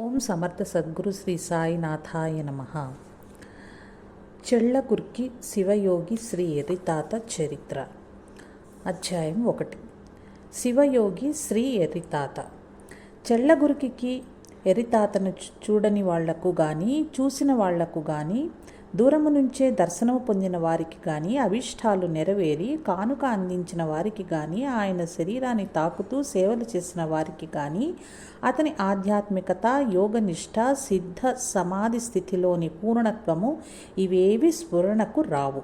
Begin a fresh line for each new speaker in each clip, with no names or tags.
ఓం సమర్థ సద్గురు శ్రీ సాయినాథాయ నమః. చెళ్ళకుర్కి శివయోగి శ్రీ ఎర్రితాత చరిత్ర. అధ్యాయం 1. శివయోగి శ్రీ ఎర్రితాత. చెళ్ళగురికి ఎర్రితాతను చూడని వాళ్లకు కానీ చూసిన వాళ్లకు కానీ దూరము నుంచే దర్శనము పొందిన వారికి కానీ అభిష్టాలు నెరవేరి కానుక అందించిన వారికి కానీ ఆయన శరీరాన్ని తాకుతూ సేవలు చేసిన వారికి కానీ అతని ఆధ్యాత్మికత, యోగనిష్ట, సిద్ధ సమాధి స్థితిలోని పూర్ణత్వము ఇవేవి స్ఫురణకు రావు.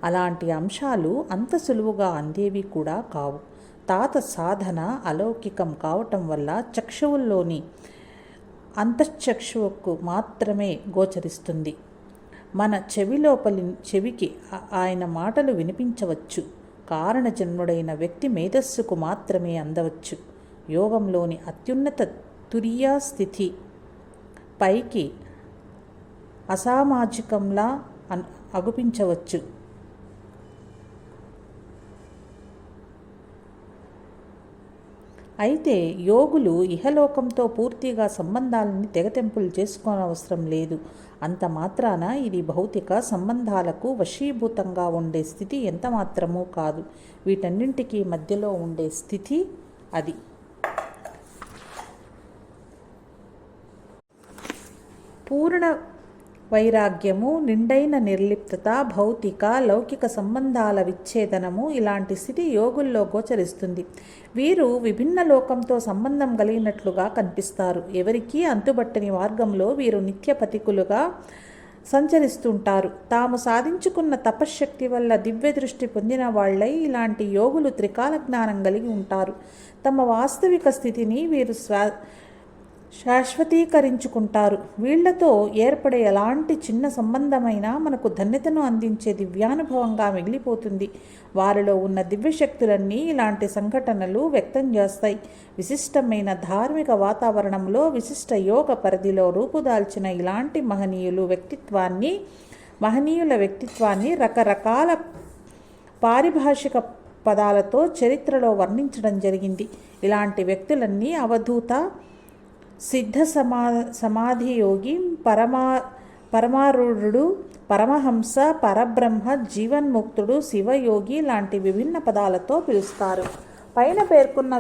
అలాంటి అంశాలు అంత సులువుగా అందేవి కూడా కావు. తాత సాధన అలౌకికం కావటం వల్ల చక్షువుల్లోని అంతఃచక్షువుకు మాత్రమే గోచరిస్తుంది. మన చెవికి ఆయన మాటలు వినిపించవచ్చు. కారణజన్ముడైన వ్యక్తి మేధస్సుకు మాత్రమే అందవచ్చు. యోగంలోని అత్యున్నత తురీయ స్థితి పైకి అసామాజికంలా అగుపించవచ్చు. అయితే యోగులు ఇహలోకంతో పూర్తిగా సంబంధాలని తెగతెంపులు చేసుకోనవసరం లేదు. అంత మాత్రాన ఇది భౌతిక సంబంధాలకు వశీభూతంగా ఉండే స్థితి ఎంత మాత్రమూ కాదు. వీటన్నింటికీ మధ్యలో ఉండే స్థితి అది. పూర్ణ వైరాగ్యము, నిండైన నిర్లిప్తత, భౌతిక లౌకిక సంబంధాల విచ్ఛేదనము ఇలాంటి స్థితి యోగుల్లో గోచరిస్తుంది. వీరు విభిన్న లోకంతో సంబంధం కలిగినట్లుగా కనిపిస్తారు. ఎవరికీ అంతుబట్టని మార్గంలో వీరు నిత్య పథికులుగా సంచరిస్తుంటారు. తాము సాధించుకున్న తపశ్శక్తి వల్ల దివ్య దృష్టి పొందిన వాళ్లై ఇలాంటి యోగులు త్రికాల జ్ఞానం కలిగి ఉంటారు. తమ వాస్తవిక స్థితిని వీరు శాశ్వతీకరించుకుంటారు. వీళ్లతో ఏర్పడే ఎలాంటి చిన్న సంబంధమైనా మనకు ధన్యతను అందించే దివ్యానుభవంగా మిగిలిపోతుంది. వారిలో ఉన్న దివ్యశక్తులన్నీ ఇలాంటి సంఘటనలు వ్యక్తం చేస్తాయి. విశిష్టమైన ధార్మిక వాతావరణంలో విశిష్ట యోగ పరిధిలో రూపుదాల్చిన ఇలాంటి మహనీయుల వ్యక్తిత్వాన్ని రకరకాల పారిభాషిక పదాలతో చరిత్రలో వర్ణించడం జరిగింది. ఇలాంటి వ్యక్తులన్నీ అవధూత, సిద్ధ సమాధియోగి, పరమారూఢుడు, పరమహంస, పరబ్రహ్మ, జీవన్ముక్తుడు, శివయోగి లాంటి విభిన్న పదాలతో పిలుస్తారు. పైన పేర్కొన్న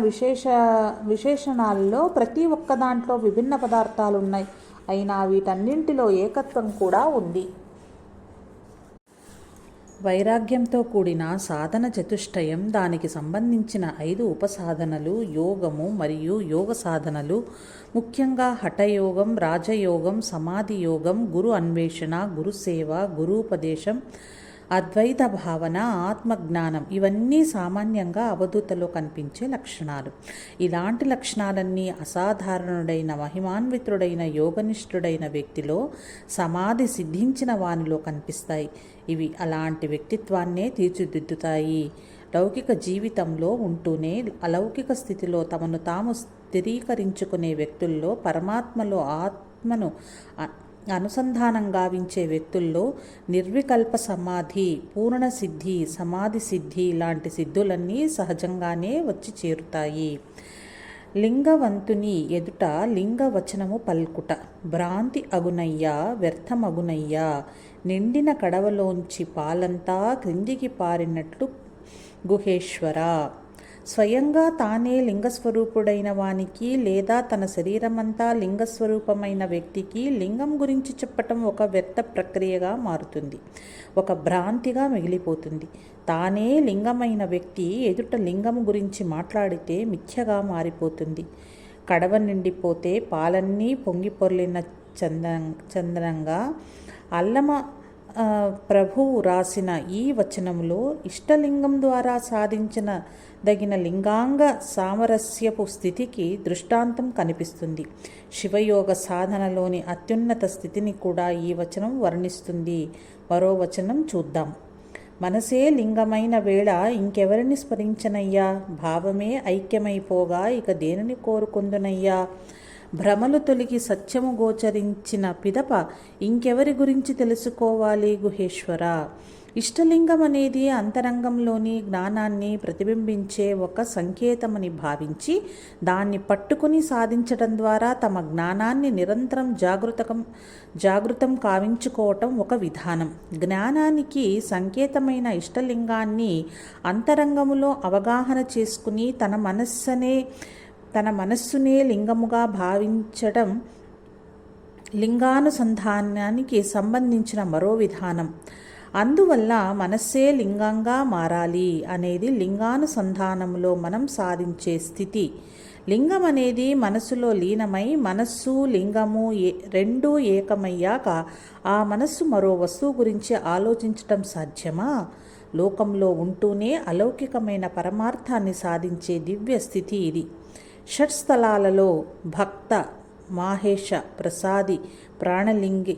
విశేషణాల్లో ప్రతి ఒక్క దాంట్లో విభిన్న పదార్థాలున్నాయి. అయినా వీటన్నింటిలో ఏకత్వం కూడా ఉంది. వైరాగ్యంతో కూడిన సాధన చతుష్టయం, దానికి సంబంధించిన 5 ఉపసాధనలు, యోగము మరియు యోగ సాధనలు, ముఖ్యంగా హఠయోగం, రాజయోగం, సమాధి యోగం, గురు అన్వేషణ, గురుసేవ, గురూపదేశం, అద్వైత భావన, ఆత్మజ్ఞానం ఇవన్నీ సామాన్యంగా అవధూతలో కనిపించే లక్షణాలు. ఇలాంటి లక్షణాలన్నీ అసాధారణుడైన, మహిమాన్వితుడైన, యోగనిష్ఠుడైన వ్యక్తిలో, సమాధి సిద్ధించిన వానిలో కనిపిస్తాయి. ఇవి అలాంటి వ్యక్తిత్వాన్నే తీర్చిదిద్దుతాయి. లౌకిక జీవితంలో ఉంటూనే అలౌకిక స్థితిలో తమను తాము స్థిరీకరించుకునే వ్యక్తుల్లో, పరమాత్మలో ఆత్మను అనుసంధానం గావించే వ్యక్తుల్లో నిర్వికల్ప సమాధి, పూర్ణ సిద్ధి, సమాధి సిద్ధి లాంటి సిద్ధులన్నీ సహజంగానే వచ్చి చేరుతాయి. లింగవంతుని ఎదుట లింగవచనము పల్కుట భ్రాంతి అగునయ్యా, వ్యర్థమగునయ్యా, నిండిన కడవలోంచి పాలంతా క్రిందికి పారినట్లు గుహేశ్వర. స్వయంగా తానే లింగస్వరూపుడైన వానికి లేదా తన శరీరమంతా లింగస్వరూపమైన వ్యక్తికి లింగం గురించి చెప్పటం ఒక వ్యర్థ ప్రక్రియగా మారుతుంది, ఒక భ్రాంతిగా మిగిలిపోతుంది. తానే లింగమైన వ్యక్తి ఎదుట లింగం గురించి మాట్లాడితే మిథ్యగా మారిపోతుంది. కడవ నిండిపోతే పాలన్నీ పొంగి పొర్లిన చందనంగా. అల్లమ ప్రభువు రాసిన ఈ వచనంలో ఇష్టలింగం ద్వారా సాధించిన దగిన లింగాంగ సామరస్యపు స్థితికి దృష్టాంతం కనిపిస్తుంది. శివయోగ సాధనలోని అత్యున్నత స్థితిని కూడా ఈ వచనం వర్ణిస్తుంది. మరో వచనం చూద్దాం. మనసే లింగమైన వేళ ఇంకెవరిని స్మరించనయ్యా, భావమే ఐక్యమైపోగా ఇక దేనిని కోరుకుందునయ్యా. భ్రమలు తొలగి సత్యము గోచరించిన పిదప ఇంకెవరి గురించి తెలుసుకోవాలి గుహేశ్వర. ఇష్టలింగం అనేది అంతరంగంలోని జ్ఞానాన్ని ప్రతిబింబించే ఒక సంకేతమని భావించి దాన్ని పట్టుకుని సాధించడం ద్వారా తమ జ్ఞానాన్ని నిరంతరం జాగృతం కావించుకోవటం ఒక విధానం. జ్ఞానానికి సంకేతమైన ఇష్టలింగాన్ని అంతరంగములో అవగాహన చేసుకుని తన మనస్సునే లింగముగా భావించడం లింగానుసంధానానికి సంబంధించిన మరో విధానం. అందువల్ల మనస్సే లింగంగా మారాలి అనేది లింగానుసంధానంలో మనం సాధించే స్థితి. లింగం అనేది మనస్సులో లీనమై మనస్సు లింగము రెండూ ఏకమయ్యాక ఆ మనస్సు మరో వస్తువు గురించి ఆలోచించటం సాధ్యమా? లోకంలో ఉంటూనే అలౌకికమైన పరమార్థాన్ని సాధించే దివ్య స్థితి ఇది. షట్స్థలాలలో భక్త, మాహేష, ప్రసాది, ప్రాణలింగి,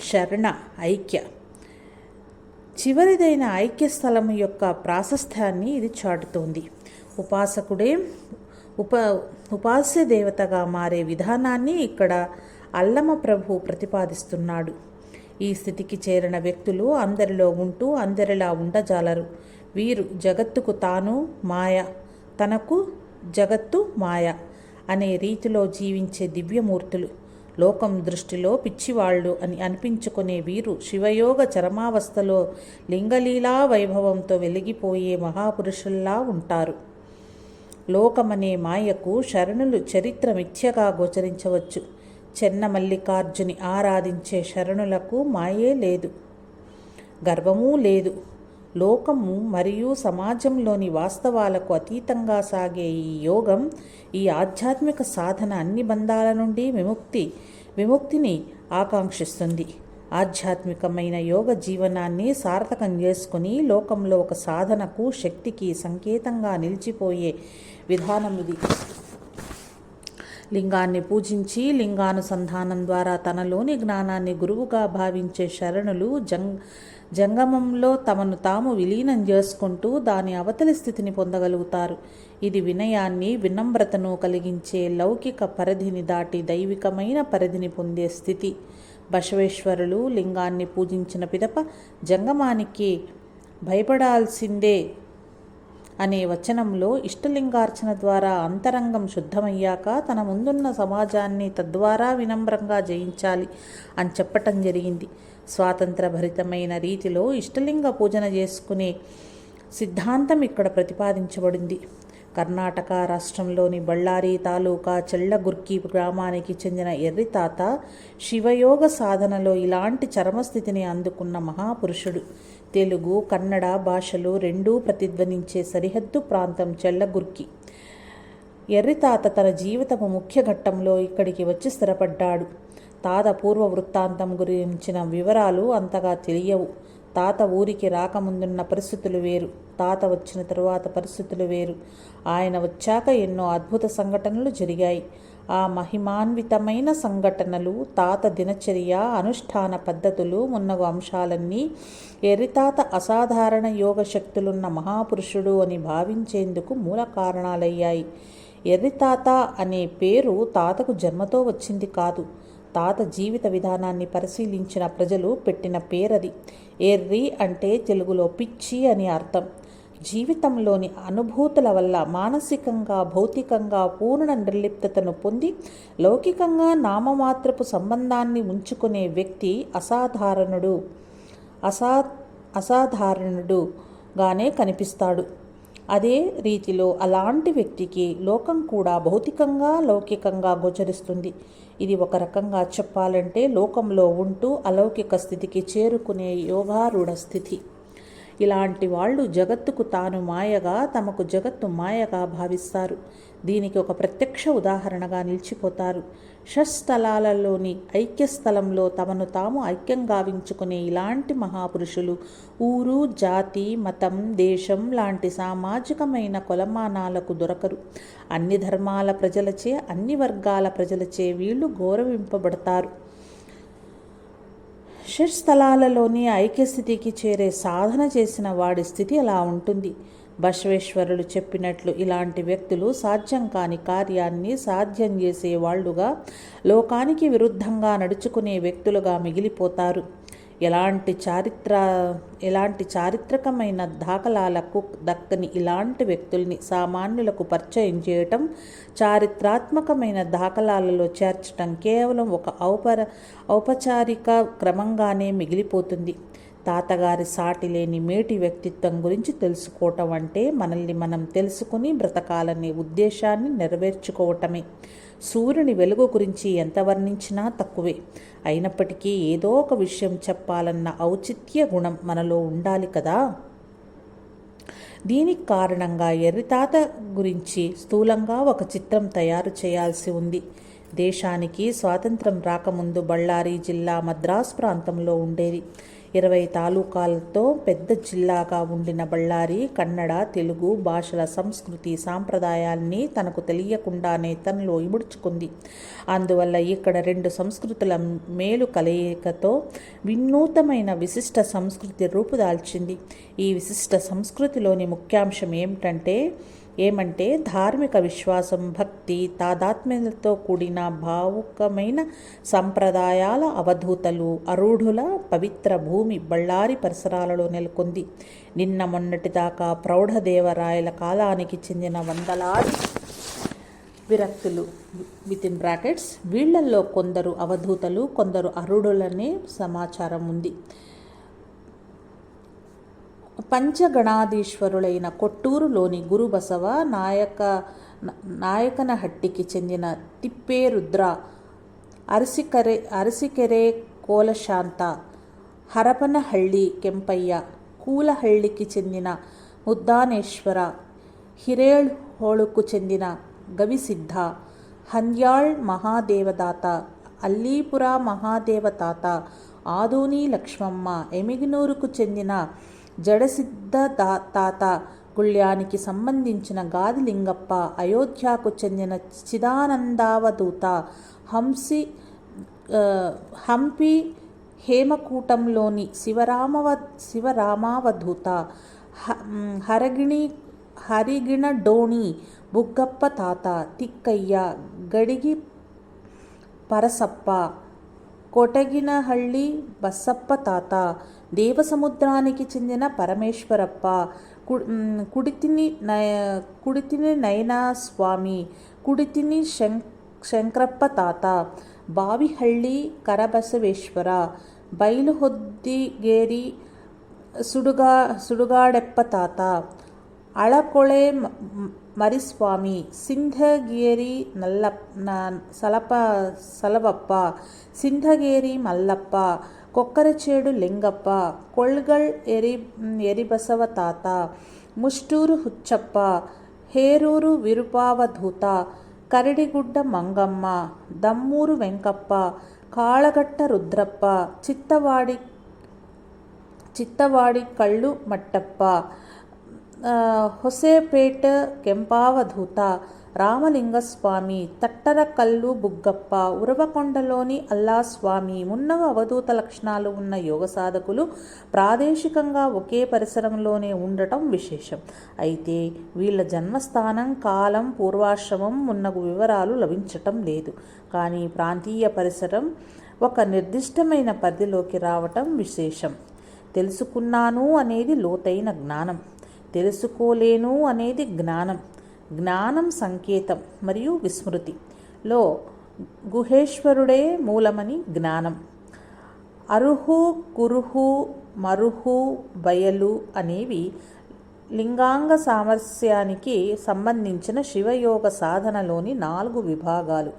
శరణ, ఐక్య చివరిదైన ఐక్యస్థలము యొక్క ప్రాశస్త్యాన్ని ఇది చాటుతోంది. ఉపాసకుడే ఉపాస్య దేవతగా మారే విధానాన్ని ఇక్కడ అల్లమ ప్రభు ప్రతిపాదిస్తున్నాడు. ఈ స్థితికి చేరిన వ్యక్తులు అందరిలో ఉంటూ అందరిలా ఉండజాలరు. వీరు జగత్తుకు తాను మాయ, తనకు జగత్తు మాయ అనే రీతిలో జీవించే దివ్యమూర్తులు. లోకం దృష్టిలో పిచ్చివాళ్ళు అని అనిపించుకునే వీరు శివయోగ చరమావస్థలో లింగలీలా వైభవంతో వెలిగిపోయే మహాపురుషుల్లా ఉంటారు. లోకమనే మాయకు శరణులు చరిత్ర మిథ్యగా గోచరించవచ్చు. చెన్నమల్లికార్జుని ఆరాధించే శరణులకు మాయే లేదు, గర్వమూ లేదు. లోకము మరియు సమాజంలోని వాస్తవాలకు అతీతంగా సాగే ఈ యోగం, ఈ ఆధ్యాత్మిక సాధన అన్ని బంధాల నుండి విముక్తిని ఆకాంక్షిస్తుంది. ఆధ్యాత్మికమైన యోగ జీవనాన్ని సార్థకం చేసుకుని లోకంలో ఒక సాధనకు, శక్తికి సంకేతంగా నిలిచిపోయే విధానం ఇది. లింగాన్ని పూజించి లింగానుసంధానం ద్వారా తనలోని జ్ఞానాన్ని గురువుగా భావించే శరణులు జంగమంలో తమను తాము విలీనం చేసుకుంటూ దాని అవతలి స్థితిని పొందగలుగుతారు. ఇది వినయాన్ని, వినమ్రతను కలిగించే లౌకిక పరిధిని దాటి దైవికమైన పరిధిని పొందే స్థితి. బసవేశ్వరులు లింగాన్ని పూజించిన పిదప జంగమానికి భయపడాల్సిందే అనే వచనంలో ఇష్టలింగార్చన ద్వారా అంతరంగం శుద్ధమయ్యాక తన ముందున్న సమాజాన్ని తద్వారా వినమ్రంగా జయించాలి అని చెప్పటం జరిగింది. స్వాతంత్రభరితమైన రీతిలో ఇష్టలింగ పూజన చేసుకునే సిద్ధాంతం ఇక్కడ ప్రతిపాదించబడింది. కర్ణాటక రాష్ట్రంలోని బళ్ళారి తాలూకా చెళ్లగుర్కి గ్రామానికి చెందిన ఎర్రితాత శివయోగ సాధనలో ఇలాంటి చరమస్థితిని అందుకున్న మహాపురుషుడు. తెలుగు, కన్నడ భాషలు రెండూ ప్రతిధ్వనించే సరిహద్దు ప్రాంతం చెళ్లగుర్కి. ఎర్రితాత తన జీవితపు ముఖ్య ఘట్టంలో ఇక్కడికి వచ్చి స్థిరపడ్డాడు. తాత పూర్వ వృత్తాంతం గురించిన వివరాలు అంతగా తెలియవు. తాత ఊరికి రాకముందున్న పరిస్థితులు వేరు, తాత వచ్చిన తరువాత పరిస్థితులు వేరు. ఆయన వచ్చాక ఎన్నో అద్భుత సంఘటనలు జరిగాయి. ఆ మహిమాన్వితమైన సంఘటనలు, తాత దినచర్య, అనుష్ఠాన పద్ధతులు మున్నగు అంశాలన్నీ ఎర్రితాత అసాధారణ యోగ శక్తులున్న మహాపురుషుడు అని భావించేందుకు మూల కారణాలయ్యాయి. ఎర్రితాత అనే పేరు తాతకు జన్మతో వచ్చింది కాదు. తాత జీవిత విధానాన్ని పరిశీలించిన ప్రజలు పెట్టిన పేరది. ఎర్రి అంటే తెలుగులో పిచ్చి అని అర్థం. జీవితంలోని అనుభూతుల వల్ల మానసికంగా, భౌతికంగా పూర్ణ నిర్లిప్తతను పొంది లౌకికంగా నామమాత్రపు సంబంధాన్ని ఉంచుకునే వ్యక్తి అసాధారణుడుగానే కనిపిస్తాడు. అదే రీతిలో అలాంటి వ్యక్తికి లోకం కూడా భౌతికంగా, లౌకికంగా గోచరిస్తుంది. ఇది ఒక రకంగా చెప్పాలంటే లోకంలో ఉంటూ అలౌకిక స్థితికి చేరుకునే యోగారూఢ స్థితి. ఇలాంటి వాళ్ళు జగత్తుకు తాను మాయగా, తమకు జగత్తు మాయగా భావిస్తారు. దీనికి ఒక ప్రత్యక్ష ఉదాహరణగా నిలిచిపోతారు. షట్స్థలాలలోని ఐక్యస్థలంలో తమను తాము ఐక్యం గావించుకునే ఇలాంటి మహాపురుషులు ఊరు, జాతి, మతం, దేశం లాంటి సామాజికమైన కొలమానాలకు దొరకరు. అన్ని ధర్మాల ప్రజలచే, అన్ని వర్గాల ప్రజలచే వీళ్ళు గౌరవింపబడతారు. షట్స్థలాలలోని ఐక్యస్థితికి చేరే సాధన చేసిన వాడి స్థితి అలా ఉంటుంది. బసవేశ్వరులు చెప్పినట్లు ఇలాంటి వ్యక్తులు సాధ్యం కాని కార్యాన్ని సాధ్యం చేసే వాళ్ళుగా, లోకానికి విరుద్ధంగా నడుచుకునే వ్యక్తులుగా మిగిలిపోతారు. ఎలాంటి చారిత్రకమైన దాఖలాలకు దక్కని ఇలాంటి వ్యక్తుల్ని సామాన్యులకు పరిచయం చేయటం, చారిత్రాత్మకమైన దాఖలాలలో చేర్చటం కేవలం ఒక ఔపచారిక క్రమంగానే మిగిలిపోతుంది. తాతగారి సాటి లేని మేటి వ్యక్తిత్వం గురించి తెలుసుకోవటం అంటే మనల్ని మనం తెలుసుకుని బ్రతకాలనే ఉద్దేశాన్ని నెరవేర్చుకోవటమే. సూర్యుని వెలుగు గురించి ఎంత వర్ణించినా తక్కువే. అయినప్పటికీ ఏదో ఒక విషయం చెప్పాలన్న ఔచిత్య గుణం మనలో ఉండాలి కదా. దీనికి కారణంగా ఎర్రితాత గురించి స్థూలంగా ఒక చిత్రం తయారు చేయాల్సి ఉంది. దేశానికి స్వాతంత్రం రాకముందు బళ్ళారి జిల్లా మద్రాసు ప్రాంతంలో ఉండేది. 20 తాలూకాలతో పెద్ద జిల్లాగా ఉండిన బళ్ళారి కన్నడ, తెలుగు భాషల సంస్కృతి సాంప్రదాయాల్ని తనకు తెలియకుండానే తనలో ఇముడ్చుకుంది. అందువల్ల ఇక్కడ 2 సంస్కృతుల మేలు కలయికతో వినూతమైన విశిష్ట సంస్కృతి రూపుదాల్చింది. ఈ విశిష్ట సంస్కృతిలోని ముఖ్యాంశం ఏమంటే ధార్మిక విశ్వాసం, భక్తి, తాదాత్మ్యతతో కూడిన భావుకమైన సంప్రదాయాల అవధూతలు, అరూఢుల పవిత్ర భూమి బళ్ళారి పరిసరాలలో నెలకొంది. నిన్న మొన్నటిదాకా ప్రౌఢదేవరాయల కాలానికి చెందిన వందలాది విరక్తులు వీళ్లల్లో కొందరు అవధూతలు, కొందరు అరూఢులనే సమాచారం ఉంది. పంచగణాధీశ్వరులైన కొట్టూరులోని గురుబసవ, నాయకనహట్టికి చెందిన తిప్పేరుద్ర, అరసికెరే కోలశాంత, హరపనహಳ್ಳಿ ಕೆಂಪಯ್య, కూలహಳ್ಳಿకి చెందిన ముద్దానేశ్వర, ಹಿರೇಹೊಳకు చెందిన గవిసిద్ధ, హంద్యాళ్ మహాదేవదాత, అల్లీపుర మహాదేవతాత, ఆదూని లక్ష్మమ్మ, ఎమిగినూరుకు చెందిన జడసిద్ధ తాత, గుళ్యానికి సంబంధించిన గాదిలింగప్ప, అయోధ్యకు చెందిన చిదానందావధూత, హంపి హేమకూటంలోని శివరామావధూత, హరిగిణడోణి బుగ్గప్ప తాత, తిక్కయ్య, గడిగి పరసప్ప, కొటగినహಳ್ಳಿ బసప్ప తాత, దేవసముద్రానికి చెందిన పరమేశ్వరప్ప, కుడితిని నయనస్వామి, కుడితిని శంకరప్ప తాత, బావిహಳ್ಳಿ కరబసవేశ్వర, బైలుహొద్దిగేరి సుడుగాడెప్ప తాత, అళకొಳೆ మరిస్వామి, సింధగిరి సలవప్ప, సింధగిరి మల్లప్ప, కొక్కరచేడు లింగప్ప, కొಳ್గల్ ఎరిబసవ తాత, ముష్టూరు హుచ్చప్ప, ಹೇರೂರು విరుపావధూత, కరిడిగుడ్డ మంగమ్మ, దమ్మూరు వెంకప్ప, కాళగట్ట రుద్రప్ప, చిత్తవాడి కళ్ళు మట్టప్ప, హొసేపేట కెంపావధూత, రామలింగస్వామి, తట్టరకల్లు బుగ్గప్ప, ఉరవకొండలోని అల్లాస్వామి మున్నగు అవధూత లక్షణాలు ఉన్న యోగ సాధకులు ప్రాదేశికంగా ఒకే పరిసరంలోనే ఉండటం విశేషం. అయితే వీళ్ళ జన్మస్థానం, కాలం, పూర్వాశ్రమం మున్నగు వివరాలు లభించటం లేదు. కానీ ప్రాంతీయ పరిసరం ఒక నిర్దిష్టమైన పరిధిలోకి రావటం విశేషం. తెలుసుకున్నాను అనేది లోతైన జ్ఞానం, తెలుసుకోలేను అనేది జ్ఞానం. జ్ఞానం సంకేతం మరియు విస్మృతిలో గుహేశ్వరుడే మూలమని జ్ఞానం. అరుహు, కురుహు, మరుహు, బయలు అనేవి లింగాంగ సామరస్యానికి సంబంధించిన శివయోగ సాధనలోని 4 విభాగాలు.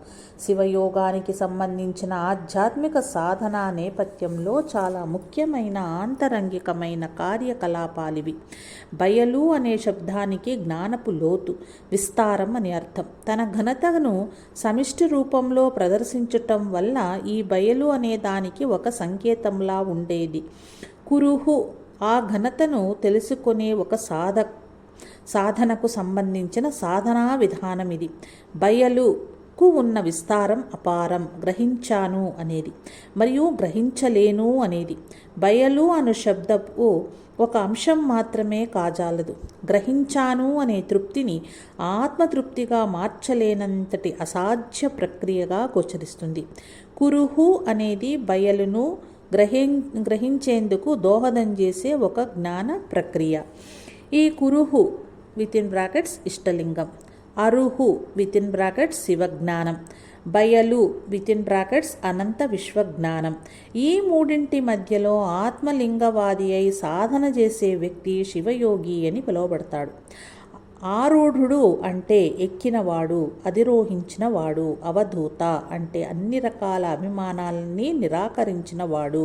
శివయోగానికి సంబంధించిన ఆధ్యాత్మిక సాధన నేపథ్యంలో చాలా ముఖ్యమైన ఆంతరంగికమైన కార్యకలాపాలివి. బయలు అనే శబ్దానికి జ్ఞానపు లోతు, విస్తారం అని అర్థం. తన ఘనతను సమిష్టి రూపంలో ప్రదర్శించటం వల్ల ఈ బయలు అనే దానికి ఒక సంకేతంలా ఉండేది. కురుహు ఆ ఘనతను తెలుసుకునే ఒక సాధనకు సంబంధించిన సాధనా విధానం ఇది. బయలుకు ఉన్న విస్తారం అపారం, గ్రహించాను అనేది మరియు గ్రహించలేను అనేది. బయలు అను శబ్దపు ఒక అంశం మాత్రమే కాజాలదు. గ్రహించాను అనే తృప్తిని ఆత్మతృప్తిగా మార్చలేనంతటి అసాధ్య ప్రక్రియగా గోచరిస్తుంది. కురుహు అనేది బయలును గ్రహించేందుకు దోహదం చేసే ఒక జ్ఞాన ప్రక్రియ. ఈ కురుహు ఇష్టలింగం, అరుహు శివజ్ఞానం, బయలు అనంత విశ్వజ్ఞానం. ఈ మూడింటి మధ్యలో ఆత్మలింగవాది అయి సాధన చేసే వ్యక్తి శివయోగి అని పిలువబడతాడు. ఆరూఢుడు అంటే ఎక్కినవాడు, అధిరోహించినవాడు. అవధూత అంటే అన్ని రకాల అభిమానాలని నిరాకరించినవాడు,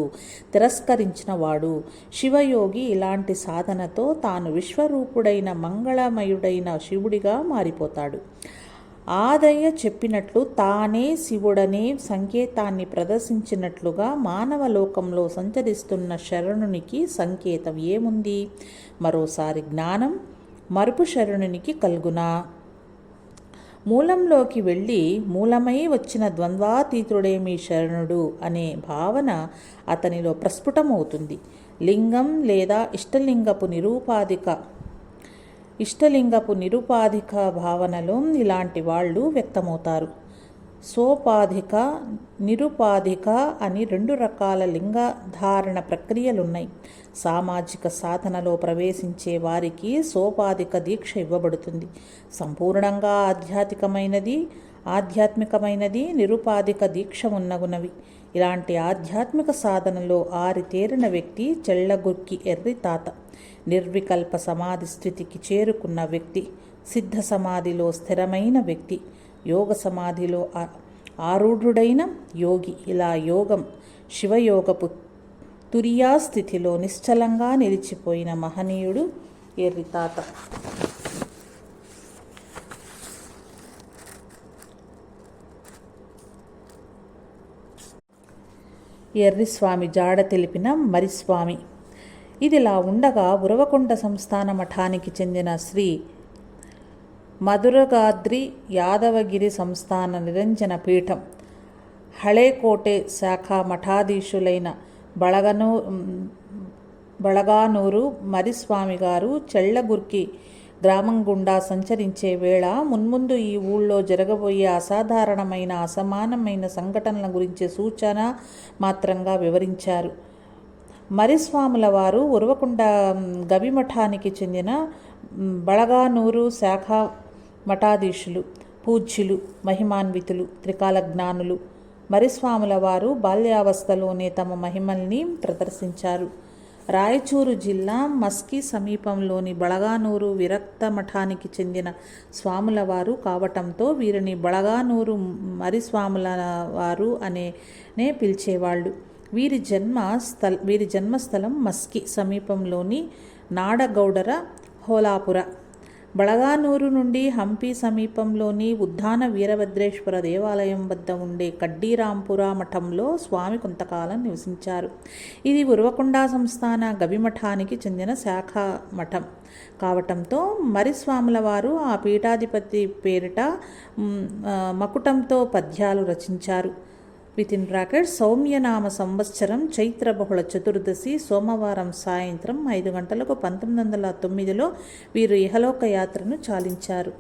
తిరస్కరించినవాడు. శివయోగి ఇలాంటి సాధనతో తాను విశ్వరూపుడైన మంగళమయుడైన శివుడిగా మారిపోతాడు. ఆదయ్య చెప్పినట్లు తానే శివుడనే సంకేతాన్ని ప్రదర్శించినట్లుగా మానవ లోకంలో సంచరిస్తున్న శరణునికి సంకేతం ఏముంది? మరోసారి జ్ఞానం మరుపు శరణునికి కల్గునా? మూలంలోకి వెళ్ళి మూలమై వచ్చిన ద్వంద్వాతీతుడే మీ శరణుడు అనే భావన అతనిలో ప్రస్ఫుటమవుతుంది. లింగం లేదా ఇష్టలింగపు నిరుపాధిక భావనలో ఇలాంటి వాళ్ళు వ్యక్తమవుతారు. సోపాధిక, నిరుపాధిక అని 2 రకాల లింగధారణ ప్రక్రియలున్నాయి. సామాజిక సాధనలో ప్రవేశించే వారికి సోపాధిక దీక్ష ఇవ్వబడుతుంది. సంపూర్ణంగా ఆధ్యాత్మికమైనది నిరుపాధిక దీక్ష ఉన్నగునవి. ఇలాంటి ఆధ్యాత్మిక సాధనలో ఆరితేరిన వ్యక్తి చెళ్లగుర్కి ఎర్రితాత. నిర్వికల్ప సమాధి స్థితికి చేరుకున్న వ్యక్తి, సిద్ధ సమాధిలో స్థిరమైన వ్యక్తి, యోగ సమాధిలో ఆరూఢుడైన యోగి. ఇలా యోగం శివయోగపు తురియా స్థితిలో నిశ్చలంగా నిలిచిపోయిన మహనీయుడు ఎర్రితాత. ఎర్రిస్వామి జాడ తెలిపిన మరిస్వామి. ఇదిలా ఉండగా ఉరవకొండ సంస్థాన మఠానికి చెందిన శ్రీ మధురగాద్రి యాదవగిరి సంస్థాన నిరంజన పీఠం హళేకోటె శాఖ మఠాధీశులైన బళగానూరు మరిస్వామి గారు చెళ్లగుర్కి గ్రామం గుండా సంచరించే వేళ మున్ముందు ఈ ఊళ్ళో జరగబోయే అసాధారణమైన అసమానమైన సంఘటనల గురించి సూచన మాత్రంగా వివరించారు. మరిస్వాముల వారు ఉరవకొండ గవిమఠానికి చెందిన బళగానూరు శాఖ మఠాధీశులు, పూజ్యులు, మహిమాన్వితులు, త్రికాల జ్ఞానులు. మరిస్వాముల వారు బాల్యావస్థలోనే తమ మహిమల్ని ప్రదర్శించారు. రాయచూరు జిల్లా మస్కి సమీపంలోని బళగానూరు విరక్త మఠానికి చెందిన స్వాముల వారు కావటంతో వీరిని బళగానూరు మరిస్వాముల వారు అనే పిలిచేవాళ్ళు. వీరి జన్మస్థలం మస్కి సమీపంలోని నాడగౌడర హోలాపుర. బళగానూరు నుండి హంపి సమీపంలోని ఉద్దాన వీరభద్రేశ్వర దేవాలయం వద్ద ఉండే కడ్డీరాంపుర మఠంలో స్వామి కొంతకాలం నివసించారు. ఇది ఉరవకొండ సంస్థాన గవిమఠానికి చెందిన శాఖ మఠం కావటంతో మరిస్వాముల వారు ఆ పీఠాధిపతి పేరిట మకుటంతో పద్యాలు రచించారు. సౌమ్యనామ సంవత్సరం చైత్ర బహుళ చతుర్దశి సోమవారం సాయంత్రం 5 గంటలకు 1909లో వీరు ఇహలోక యాత్రను చాలించారు.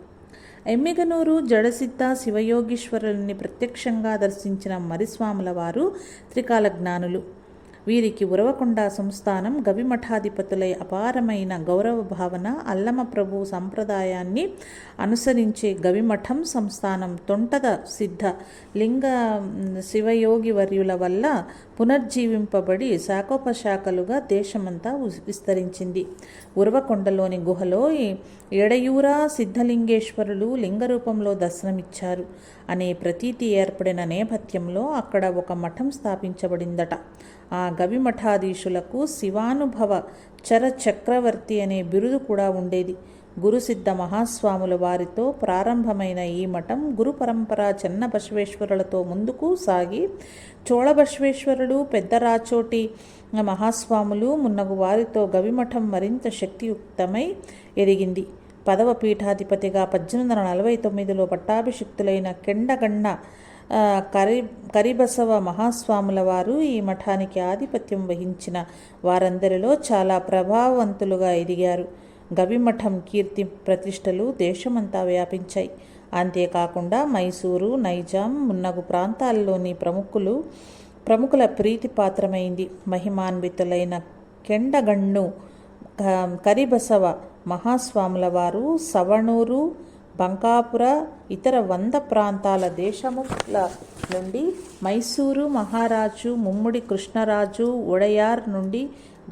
ఎమ్మిగనూరు జడసిద్ధ శివయోగీశ్వరుల్ని ప్రత్యక్షంగా దర్శించిన మరిస్వాముల వారు త్రికాల జ్ఞానులు. వీరికి ఉరవకొండ సంస్థానం గవిమఠాధిపతులై అపారమైన గౌరవ భావన, అల్లమ ప్రభు సంప్రదాయాన్ని అనుసరించే గవిమఠం సంస్థానం తొంటద సిద్ధ లింగ శివయోగి వర్యుల వల్ల పునర్జీవింపబడి శాఖోపశాఖలుగా దేశమంతా విస్తరించింది. ఉరవకొండలోని గుహలో ఎడయూరా సిద్ధలింగేశ్వరులు లింగరూపంలో దర్శనమిచ్చారు అనే ప్రతీతి ఏర్పడిన నేపథ్యంలో అక్కడ ఒక మఠం స్థాపించబడిందట. ఆ గవిమఠాధీశులకు శివానుభవ చక్రవర్తి అనే బిరుదు కూడా ఉండేది. గురుసిద్ధ మహాస్వాముల వారితో ప్రారంభమైన ఈ మఠం గురు పరంపర చెన్న బసవేశ్వరులతో ముందుకు సాగి చోళబసవేశ్వరులు, పెద్దరాచోటి మహాస్వాములు మున్నగు వారితో గవిమఠం మరింత శక్తియుక్తమై ఎదిగింది. 10వ పీఠాధిపతిగా 1849లో పట్టాభిషిక్తులైన కెండగಣ್ణ కరిబసవ మహాస్వాముల వారు ఈ మఠానికి ఆధిపత్యం వహించిన వారందరిలో చాలా ప్రభావవంతులుగా ఎదిగారు. గవిమఠం కీర్తి ప్రతిష్టలు దేశమంతా వ్యాపించాయి. అంతేకాకుండా మైసూరు, నైజాం మున్నగు ప్రాంతాల్లోని ప్రముఖుల ప్రీతిపాత్రమైంది. మహిమాన్వితులైన కెండగణ్ణు కరిబసవ మహాస్వాముల వారు సవణూరు, బంకాపుర, ఇతర 100 ప్రాంతాల దేశముల నుండి మైసూరు మహారాజు ముమ్ముడి కృష్ణరాజు ఒడయార్ నుండి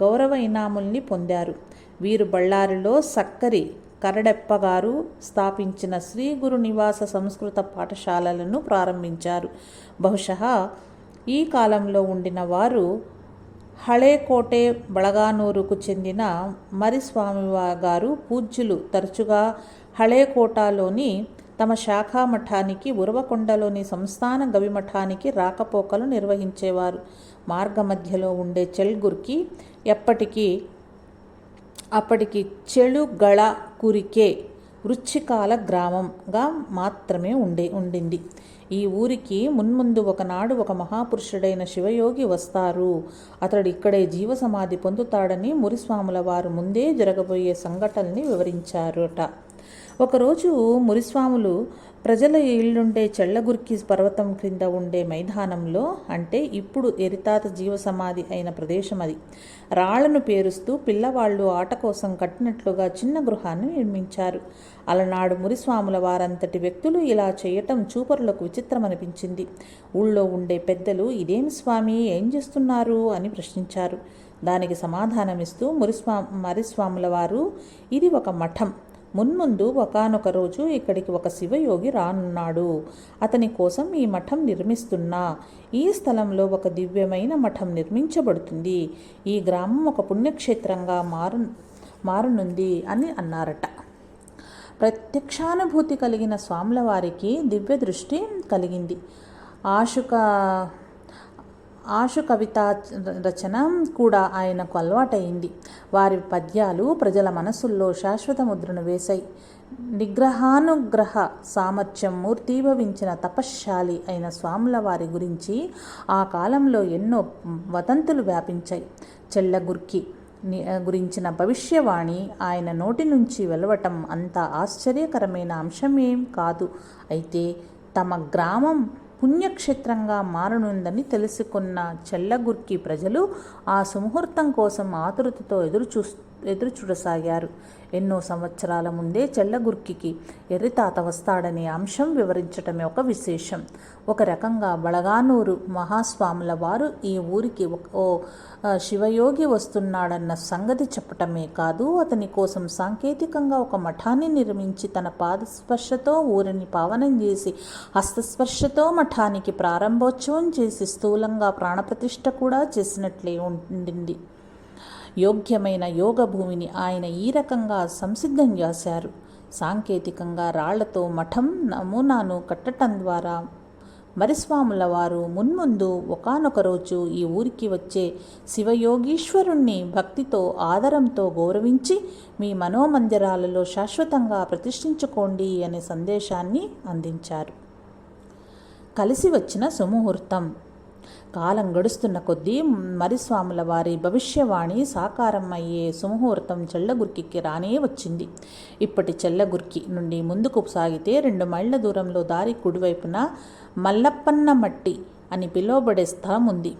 గౌరవ ఇనాముల్ని పొందారు. వీరు బళ్ళారిలో సక్కరి కరడెప్పగారు స్థాపించిన శ్రీ గురు నివాస సంస్కృత పాఠశాలలను ప్రారంభించారు. బహుశా ఈ కాలంలో ఉండిన వారు హళేకోటె బళగానూరుకు చెందిన మరిస్వామి గారు పూజ్యులు తరచుగా హళేకోటలోని తమ శాఖా మఠానికి, ఉరవకొండలోని సంస్థాన గవిమఠానికి రాకపోకలు నిర్వహించేవారు. మార్గమధ్యలో ఉండే చెల్గుర్కి అప్పటికి చెళుగళ కురికే వృచ్చికాల గ్రామంగా మాత్రమే ఉండింది. ఈ ఊరికి మున్ముందు ఒకనాడు ఒక మహాపురుషుడైన శివయోగి వస్తారు. అతడు ఇక్కడే జీవసమాధి పొందుతాడని మురిస్వాముల వారు ముందే జరగబోయే సంఘటనల్ని వివరించారట. ఒకరోజు మురిస్వాములు ప్రజల ఇళ్లుండే చెళ్లగుర్కి పర్వతం క్రింద ఉండే మైదానంలో, అంటే ఇప్పుడు ఎరితాత జీవసమాధి అయిన ప్రదేశం అది, రాళ్లను పేరుస్తూ పిల్లవాళ్ళు ఆట కోసం కట్టినట్లుగా చిన్న గృహాన్ని నిర్మించారు. అలనాడు మురిస్వాముల వారంతటి వ్యక్తులు ఇలా చేయటం చూపరులకు విచిత్రమనిపించింది. ఊళ్ళో ఉండే పెద్దలు ఇదేమి స్వామి, ఏం చేస్తున్నారు అని ప్రశ్నించారు. దానికి సమాధానమిస్తూ మరిస్వాముల వారు, ఇది ఒక మఠం. మున్ముందు ఒకానొక రోజు ఇక్కడికి ఒక శివయోగి రానున్నాడు. అతని కోసం ఈ మఠం నిర్మిస్తున్నా. ఈ స్థలంలో ఒక దివ్యమైన మఠం నిర్మించబడుతుంది. ఈ గ్రామం ఒక పుణ్యక్షేత్రంగా మారనుంది అని అన్నారట. ప్రత్యక్షానుభూతి కలిగిన స్వాముల వారికి దివ్య దృష్టి కలిగింది. ఆశు కవితా రచన కూడా ఆయనకు అలవాటైంది. వారి పద్యాలు ప్రజల మనసుల్లో శాశ్వత ముద్రను వేశాయి. నిగ్రహానుగ్రహ సామర్థ్యం మూర్తీభవించిన తపశ్శాలి అయిన స్వాముల వారి గురించి ఆ కాలంలో ఎన్నో వదంతులు వ్యాపించాయి. చెళ్లగుర్కి గురించిన భవిష్యవాణి ఆయన నోటి నుంచి వెలువటం అంత ఆశ్చర్యకరమైన అంశమేం కాదు. అయితే తమ గ్రామం పుణ్యక్షేత్రంగా మారనుందని తెలుసుకున్న చెళ్లగుర్కి ప్రజలు ఆ సుముహూర్తం కోసం ఆతురతతో ఎదురుచూడసాగారు. ఎన్నో సంవత్సరాల ముందే చెళ్లగుర్కి ఎర్రితాత వస్తాడనే అంశం వివరించటమే ఒక విశేషం. ఒక రకంగా బళగానూరు మహాస్వాముల వారు ఈ ఊరికి ఓ శివయోగి వస్తున్నాడన్న సంగతి చెప్పటమే కాదు, అతని కోసం సాంకేతికంగా ఒక మఠాన్ని నిర్మించి తన పాదస్పర్శతో ఊరిని పావనం చేసి హస్తస్పర్శతో మఠానికి ప్రారంభోత్సవం చేసి స్థూలంగా ప్రాణప్రతిష్ఠ కూడా చేసినట్లే ఉండింది. యోగ్యమైన యోగ భూమిని ఆయన ఈ రకంగా సంసిద్ధం చేశారు. సాంకేతికంగా రాళ్లతో మఠం నమూనాను కట్టడం ద్వారా మరిస్వాముల వారు మున్ముందు ఒకానొక రోజు ఈ ఊరికి వచ్చే శివయోగీశ్వరుణ్ణి భక్తితో ఆదరంతో గౌరవించి మీ మనోమందిరాలలో శాశ్వతంగా ప్రతిష్ఠించుకోండి అనే సందేశాన్ని అందించారు. కలిసి వచ్చిన సుముహూర్తం. కాలం గడుస్తున్న కొద్దీ మరిస్వాముల వారి భవిష్యవాణి సాకారం అయ్యే సుముహూర్తం చెళ్లగుర్కి రానే వచ్చింది. ఇప్పటి చెళ్లగుర్కి నుండి ముందుకు సాగితే 2 మైళ్ళ దూరంలో దారి కుడివైపున మల్లప్పన్న మట్టి అని పిలువబడే స్థలం ఉంది.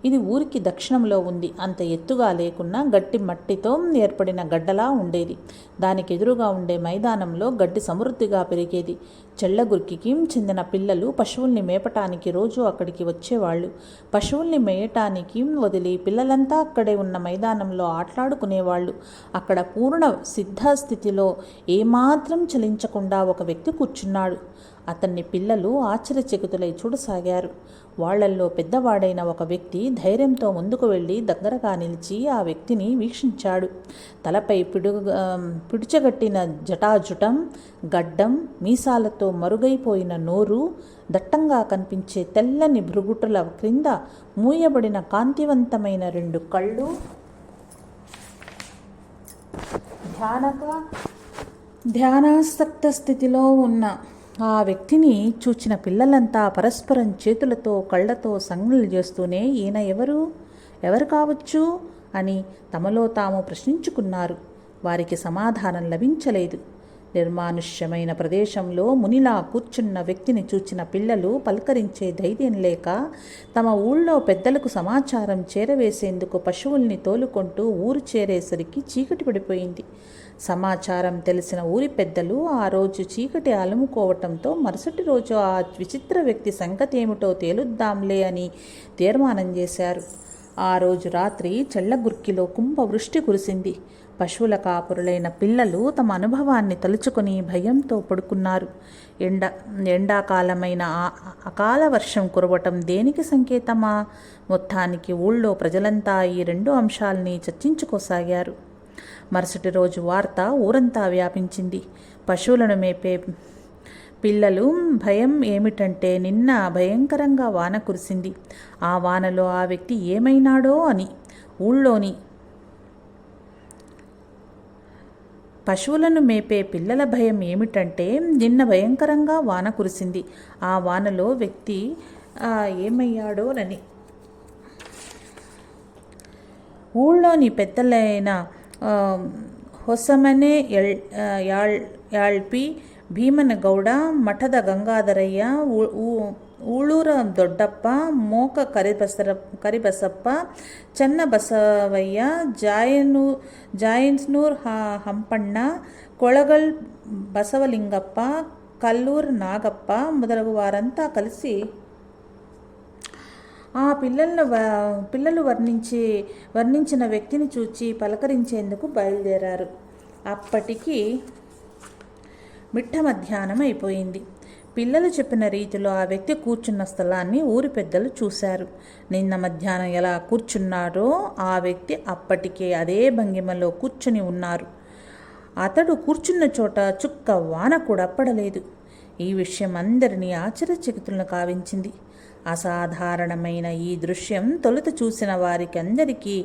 ఇది ఊరికి దక్షిణంలో ఉంది. అంత ఎత్తుగా లేకున్నా గట్టి మట్టితో ఏర్పడిన గడ్డలా ఉండేది. దానికి ఎదురుగా ఉండే మైదానంలో గడ్డి సమృద్ధిగా పెరిగేది. చెళ్లగుర్కి చెందిన పిల్లలు పశువుల్ని మేపటానికి రోజు అక్కడికి వచ్చేవాళ్ళు. పశువుల్ని మేయటానికి వదిలి పిల్లలంతా అక్కడే ఉన్న మైదానంలో ఆటలాడుకునేవాళ్ళు. అక్కడ పూర్ణ సిద్ధస్థితిలో ఏమాత్రం చలించకుండా ఒక వ్యక్తి కూర్చున్నాడు. అతన్ని పిల్లలు ఆశ్చర్యచకితులై చూడసాగారు. వాళ్లల్లో పెద్దవాడైన ఒక వ్యక్తి ధైర్యంతో ముందుకు వెళ్ళి దగ్గరగా నిలిచి ఆ వ్యక్తిని వీక్షించాడు. తలపై పిడుచగట్టిన జటాజుటం, గడ్డం, మీసాలతో మరుగైపోయిన నోరు, దట్టంగా కనిపించే తెల్లని భృగుటుల క్రింద మూయబడిన కాంతివంతమైన 2 కళ్ళు, ధ్యానాసక్త స్థితిలో ఉన్న ఆ వ్యక్తిని చూచిన పిల్లలంతా పరస్పరం చేతులతో కళ్ళతో సంజ్ఞలు చేస్తూనే ఈయన ఎవరు కావచ్చు అని తమలో తాము ప్రశ్నించుకున్నారు. వారికి సమాధానం లభించలేదు. నిర్మానుష్యమైన ప్రదేశంలో మునిలా కూర్చున్న వ్యక్తిని చూచిన పిల్లలు పలకరించే ధైర్యం లేక తమ ఊళ్ళో పెద్దలకు సమాచారం చేరవేసేందుకు పశువుల్ని తోలుకుంటూ ఊరు చేరేసరికి చీకటి పడిపోయింది. సమాచారం తెలిసిన ఊరి పెద్దలు ఆ రోజు చీకటి అలుముకోవటంతో మరుసటి రోజు ఆ విచిత్ర వ్యక్తి సంగతి ఏమిటో తేలుద్దాంలే అని తీర్మానం చేశారు. ఆ రోజు రాత్రి చెళ్లగుర్కిలో కుంభవృష్టి కురిసింది. పశువుల కాపురులైన పిల్లలు తమ అనుభవాన్ని తలుచుకొని భయంతో పడుకున్నారు. ఎండాకాలమైన అకాల వర్షం కురవటం దేనికి సంకేతమా? మొత్తానికి ఊళ్ళో ప్రజలంతా ఈ రెండు అంశాల్ని చర్చించుకోసాగారు. మరుసటి రోజు వార్త ఊరంతా వ్యాపించింది. పశువులను మేపే పిల్లలు భయం ఏమిటంటే నిన్న భయంకరంగా వాన కురిసింది. ఆ వానలో ఆ వ్యక్తి ఏమైనాడో అని. ఊళ్ళోని పశువులను మేపే పిల్లల భయం ఏమిటంటే నిన్న భయంకరంగా వాన కురిసింది. ఆ వానలో వ్యక్తి ఏమయ్యాడోనని. ఊళ్ళోని పెద్దలైన ಹೊಸಮನೆ ಯಾಳ್ಪಿ ಭೀಮನಗೌಡ, ಮಠದ ಗಂಗಾಧರಯ್ಯ, ಊಳೂರ ದೊಡ್ಡಪ್ಪ, ಮೋಕ ಕರಿಬಸಪ್ಪ, ಚನ್ನಬಸವಯ್ಯ, ಜಾಯನ್ಸ್ನೂರ್ ಹಂಪಣ್ಣ, ಕೊಳಗಲ್ బసవలింగప్ప, కల్లూరు నాగప్ప మొదలగు వారంతా కలిసి ఆ పిల్లలు వర్ణించిన వ్యక్తిని చూచి పలకరించేందుకు బయలుదేరారు. అప్పటికి మిట్ట మధ్యాహ్నం అయిపోయింది. పిల్లలు చెప్పిన రీతిలో ఆ వ్యక్తి కూర్చున్న స్థలాన్ని ఊరి పెద్దలు చూశారు. నిన్న మధ్యాహ్నం ఎలా కూర్చున్నారో ఆ వ్యక్తి అప్పటికే అదే భంగిమలో కూర్చుని ఉన్నారు. అతడు కూర్చున్న చోట చుక్క వాన కూడా పడలేదు. ఈ విషయం అందరినీ ఆశ్చర్యచకితులను కావించింది. అసాధారణమైన ఈ దృశ్యం తొలుత చూసిన వారికి అందరికీ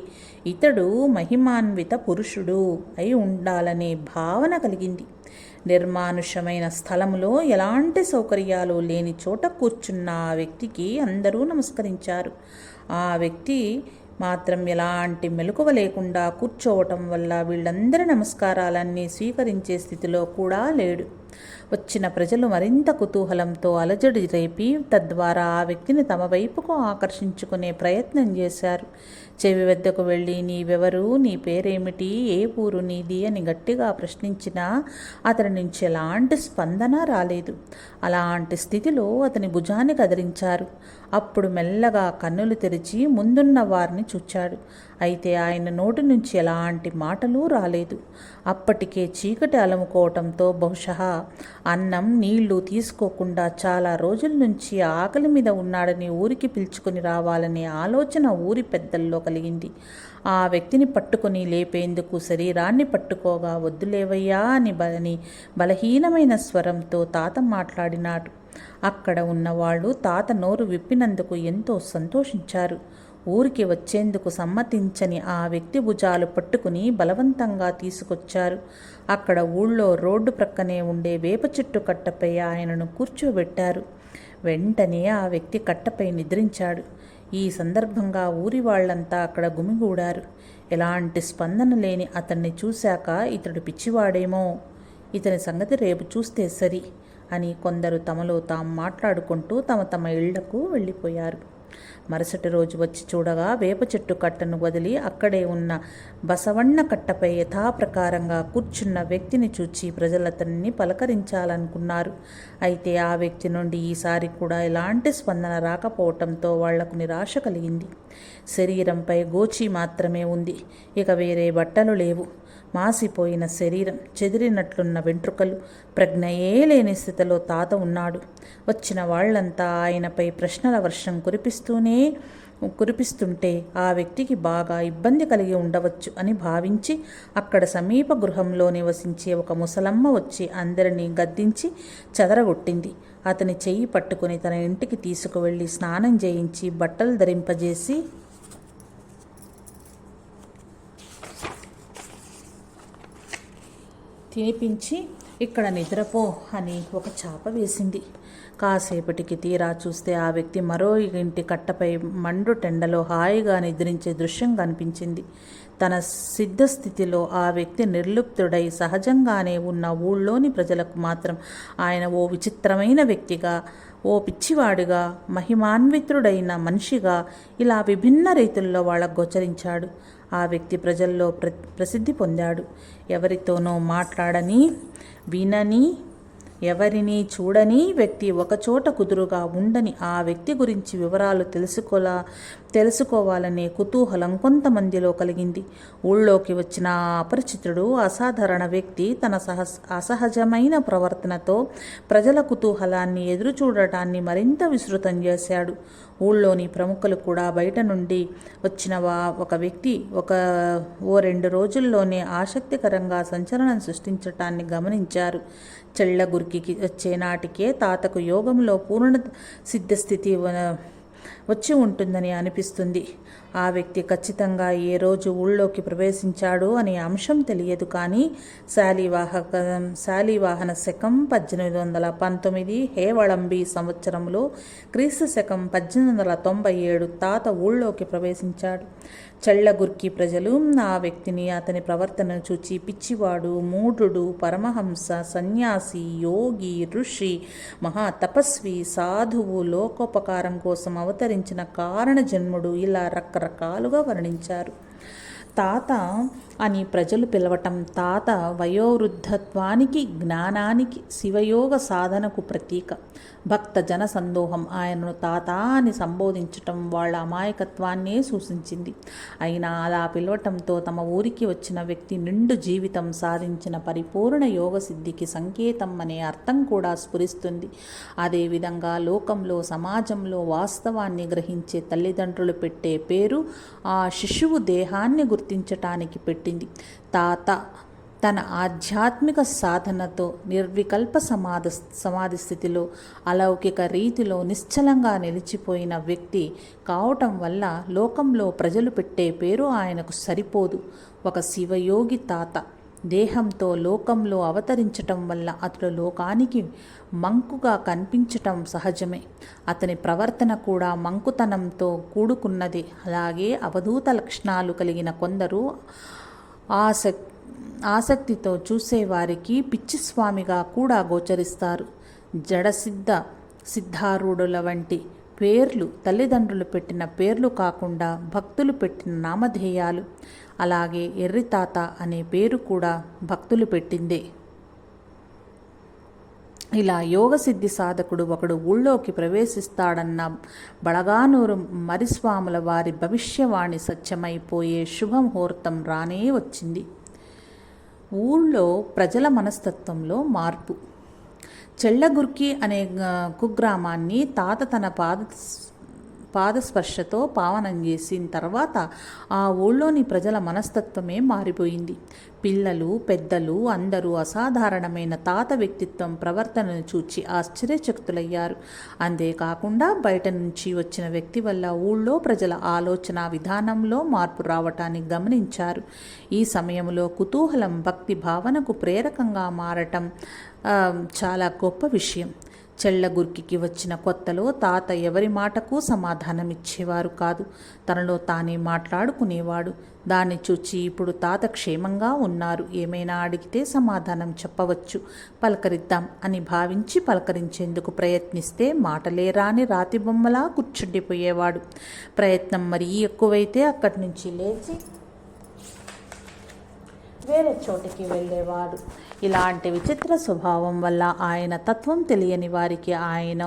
ఇతడు మహిమాన్విత పురుషుడు అయి ఉండాలనే భావన కలిగింది. నిర్మానుష్యమైన స్థలంలో ఎలాంటి సౌకర్యాలు లేని చోట కూర్చున్న ఆ వ్యక్తికి అందరూ నమస్కరించారు. ఆ వ్యక్తి మాత్రం ఎలాంటి మెలకువ లేకుండా కూర్చోవటం వల్ల వీళ్ళందరి నమస్కారాలన్నీ స్వీకరించే స్థితిలో కూడా లేడు. వచ్చిన ప్రజలు మరింత కుతూహలంతో అలజడి రేపి తద్వారా ఆ వ్యక్తిని తమ వైపుకు ఆకర్షించుకునే ప్రయత్నం చేశారు. చెవి వద్దకు వెళ్ళి నీవెవరు, నీ పేరేమిటి, ఏ ఊరు నీది అని గట్టిగా ప్రశ్నించినా అతని నుంచి ఎలాంటి స్పందన రాలేదు. అలాంటి స్థితిలో అతని భుజాన్ని కదిలించారు. అప్పుడు మెల్లగా కన్నులు తెరిచి ముందున్న వారిని చూచాడు. అయితే ఆయన నోటి నుంచి ఎలాంటి మాటలు రాలేదు. అప్పటికే చీకటి అలముకోవటంతో బహుశా అన్నం నీళ్లు తీసుకోకుండా చాలా రోజుల నుంచి ఆకలి మీద ఉన్నాడని ఊరికి పిలుచుకుని రావాలనే ఆలోచన ఊరి పెద్దల్లో కలిగింది. ఆ వ్యక్తిని పట్టుకుని లేపేందుకు శరీరాన్ని పట్టుకోగా వద్దులేవయ్యా అని బలహీనమైన స్వరంతో తాత మాట్లాడినాడు. అక్కడ ఉన్నవాళ్ళు తాత నోరు విప్పినందుకు ఎంతో సంతోషించారు. ఊరికి వచ్చేందుకు సమ్మతించని ఆ వ్యక్తి భుజాలు పట్టుకుని బలవంతంగా తీసుకొచ్చారు. అక్కడ ఊళ్ళో రోడ్డు ప్రక్కనే ఉండే వేప చెట్టు కట్టపై ఆయనను కూర్చోబెట్టారు. వెంటనే ఆ వ్యక్తి కట్టపై నిద్రించాడు. ఈ సందర్భంగా ఊరి వాళ్ళంతా అక్కడ గుమిగూడారు. ఎలాంటి స్పందన లేని అతన్ని చూశాక ఇతడు పిచ్చివాడేమో, ఇతని సంగతి రేపు చూస్తే సరి అని కొందరు తమలో తాము మాట్లాడుకుంటూ తమ తమ ఇళ్లకు వెళ్ళిపోయారు. మరుసటి రోజు వచ్చి చూడగా వేప చెట్టు కట్టను వదిలి అక్కడే ఉన్న బసవಣ್ణ కట్టపై యథాప్రకారంగా కూర్చున్న వ్యక్తిని చూచి ప్రజలతన్ని పలకరించాలనుకున్నారు. అయితే ఆ వ్యక్తి నుండి ఈసారి కూడా ఎలాంటి స్పందన రాకపోవటంతో వాళ్లకు నిరాశ కలిగింది. శరీరంపై గోచి మాత్రమే ఉంది. ఇక వేరే బట్టలు లేవు. మాసిపోయిన శరీరం, చెదిరినట్లున్న వెంట్రుకలు, ప్రజ్ఞయే లేని స్థితిలో తాత ఉన్నాడు. వచ్చిన వాళ్లంతా ఆయనపై ప్రశ్నల వర్షం కురిపిస్తుంటే ఆ వ్యక్తికి బాగా ఇబ్బంది కలిగి ఉండవచ్చు అని భావించి అక్కడ సమీప గృహంలో నివసించే ఒక ముసలమ్మ వచ్చి అందరినీ గద్దించి చెదరగొట్టింది. అతని చెయ్యి పట్టుకుని తన ఇంటికి తీసుకువెళ్ళి స్నానం చేయించి బట్టలు ధరింపజేసి తినిపించి ఇక్కడ నిద్రపో అని ఒక చాప వేసింది. కాసేపటికి తీరా చూస్తే ఆ వ్యక్తి మరో ఇంటి కట్టపై మండుటెండలో హాయిగా నిద్రించే దృశ్యం కనిపించింది. తన సిద్ధస్థితిలో ఆ వ్యక్తి నిర్లిప్తుడై సహజంగానే ఉన్న ఊళ్ళోని ప్రజలకు మాత్రం ఆయన ఓ విచిత్రమైన వ్యక్తిగా, ఓ పిచ్చివాడిగా, మహిమాన్వితుడైన మనిషిగా ఇలా విభిన్న రీతుల్లో వాళ్ళకు గోచరించాడు. ఆ వ్యక్తి ప్రజల్లో ప్రసిద్ధి పొందాడు. ఎవరితోనో మాట్లాడని, వినని, ఎవరిని చూడని వ్యక్తి, ఒకచోట కుదురుగా ఉండని ఆ వ్యక్తి గురించి వివరాలు తెలుసుకోవాలనే కుతూహలం కొంతమందిలో కలిగింది. ఊళ్ళోకి వచ్చిన ఆ అపరిచితుడు, అసాధారణ వ్యక్తి తన అసహజమైన ప్రవర్తనతో ప్రజల కుతూహలాన్ని ఎదురుచూడటాన్ని మరింత విస్తృతం చేశాడు. ఊళ్ళోని ప్రముఖులు కూడా బయట నుండి వచ్చిన ఒక వ్యక్తి ఓ 2 రోజుల్లోనే ఆసక్తికరంగా సంచలనం సృష్టించటాన్ని గమనించారు. చెళ్ళగుర్కి వచ్చే నాటికే తాతకు యోగంలో పూర్ణ సిద్ధస్థితి వచ్చి ఉంటుందని అనిపిస్తుంది. ఆ వ్యక్తి ఖచ్చితంగా ఏ రోజు ఊళ్ళోకి ప్రవేశించాడు అనే అంశం తెలియదు. కానీ శాలివాహన శకం 1819 హేవళంబి సంవత్సరంలో క్రీస్తు శకం 1897 తాత ఊళ్ళోకి ప్రవేశించాడు. చెళ్ళగుర్కి ప్రజలు ఆ వ్యక్తిని, అతని ప్రవర్తనను చూచి పిచ్చివాడు, మూఢుడు, పరమహంస, సన్యాసి, యోగి, ఋషి, మహా తపస్వి, సాధువు, లోకోపకారం కోసం అవతరించిన కారణ జన్ముడు ఇలా రకరకాలుగా వర్ణించారు. తాత అని ప్రజలు పిలవటం తాత వయోవృద్ధత్వానికి, జ్ఞానానికి, శివయోగ సాధనకు ప్రతీక. భక్త జన సందోహం ఆయనను తాత అని సంబోధించటం వాళ్ళ అమాయకత్వాన్నే సూచించింది. అయినా అలా పిలవటంతో తమ ఊరికి వచ్చిన వ్యక్తి నిండు జీవితం సాధించిన పరిపూర్ణ యోగ సిద్ధికి సంకేతం అనే అర్థం కూడా స్ఫురిస్తుంది. అదేవిధంగా లోకంలో, సమాజంలో వాస్తవాన్ని గ్రహించే తల్లిదండ్రులు పెట్టే పేరు ఆ శిశువు దేహాన్ని గుర్తించటానికి పెట్టింది. తాత తన ఆధ్యాత్మిక సాధనతో నిర్వికల్ప సమాధి స్థితిలో అలౌకిక రీతిలో నిశ్చలంగా నిలిచిపోయిన వ్యక్తి కావటం వల్ల లోకంలో ప్రజలు పెట్టే పేరు ఆయనకు సరిపోదు. ఒక శివయోగి తాత దేహంతో లోకంలో అవతరించటం వల్ల అతడు లోకానికి మంకుగా కనిపించటం సహజమే. అతని ప్రవర్తన కూడా మంకుతనంతో కూడుకున్నది. అలాగే అవధూత లక్షణాలు కలిగిన కొందరు ఆసక్తితో చూసేవారికి పిచ్చిస్వామిగా కూడా గోచరిస్తారు. సిద్ధారూఢుల వంటి పేర్లు తల్లిదండ్రులు పెట్టిన పేర్లు కాకుండా భక్తులు పెట్టిన నామధేయాలు. అలాగే ఎర్రితాత అనే పేరు కూడా భక్తులు పెట్టిందే. ఇలా యోగసిద్ధి సాధకుడు ఒకడు ఊళ్ళోకి ప్రవేశిస్తాడన్న బళగానూరు మరిస్వాముల వారి భవిష్యవాణి సత్యమైపోయే శుభముహూర్తం రానే వచ్చింది. ఊళ్ళో ప్రజల మనస్తత్వంలో మార్పు. చెళ్ళగుర్కి అనే కుగ్రామాన్ని తాత తన పాదస్పర్శతో పావనం చేసిన తర్వాత ఆ ఊళ్ళోని ప్రజల మనస్తత్వమే మారిపోయింది. పిల్లలు, పెద్దలు అందరూ అసాధారణమైన తాత వ్యక్తిత్వం, ప్రవర్తనను చూచి ఆశ్చర్యచకితులయ్యారు. అంతేకాకుండా బయట నుంచి వచ్చిన వ్యక్తి వల్ల ఊళ్ళో ప్రజల ఆలోచన విధానంలో మార్పు రావటాన్ని గమనించారు. ఈ సమయంలో కుతూహలం భక్తి భావనకు ప్రేరకంగా మారటం చాలా గొప్ప విషయం. చెళ్ళగుర్కి వచ్చిన కొత్తలో తాత ఎవరి మాటకు సమాధానమిచ్చేవారు కాదు. తనలో తానే మాట్లాడుకునేవాడు. దాన్ని చూచి ఇప్పుడు తాత క్షేమంగా ఉన్నారు, ఏమైనా అడిగితే సమాధానం చెప్పవచ్చు, పలకరిద్దాం అని భావించి పలకరించేందుకు ప్రయత్నిస్తే మాటలే రాని రాతి బొమ్మలా కూర్చుండిపోయేవాడు. ప్రయత్నం మరీ ఎక్కువైతే అక్కడి నుంచి లేచి వేరే చోటికి వెళ్ళేవాడు. ఇలాంటి విచిత్ర స్వభావం వల్ల ఆయన తత్వం తెలియని వారికి ఆయన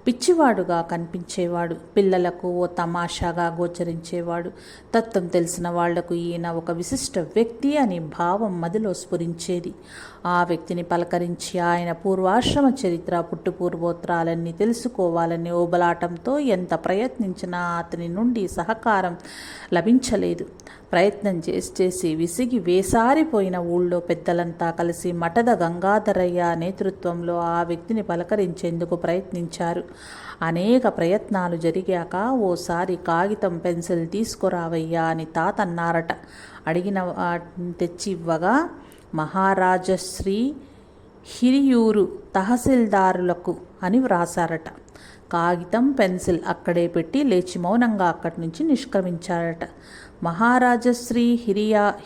పిచ్చివాడుగా కనిపించేవాడు. పిల్లలకు ఓ తమాషాగా గోచరించేవాడు. తత్వం తెలిసిన వాళ్లకు ఈయన ఒక విశిష్ట వ్యక్తి అని భావం మదిలో స్ఫురించేది. ఆ వ్యక్తిని పలకరించి ఆయన పూర్వాశ్రమ చరిత్ర, పుట్టుపూర్వోత్తరాలన్నీ తెలుసుకోవాలని ఓబలాటంతో ఎంత ప్రయత్నించినా అతని నుండి సహకారం లభించలేదు. ప్రయత్నం చేసి విసిగి వేసారిపోయిన ఊళ్ళో పెద్దలంతా కలిసి మఠద గంగాధరయ్య నేతృత్వంలో ఆ వ్యక్తిని పలకరించేందుకు ప్రయత్నించారు. అనేక ప్రయత్నాలు జరిగాక ఓసారి కాగితం, పెన్సిల్ తీసుకురావయ్యా అని తాత అన్నారట. అడిగిన తెచ్చి ఇవ్వగా మహారాజశ్రీ హిరియూరు తహసీల్దారులకు అని వ్రాసారట. కాగితం పెన్సిల్ అక్కడే పెట్టి లేచి మౌనంగా అక్కడి నుంచి నిష్క్రమించారట. మహారాజశ్రీ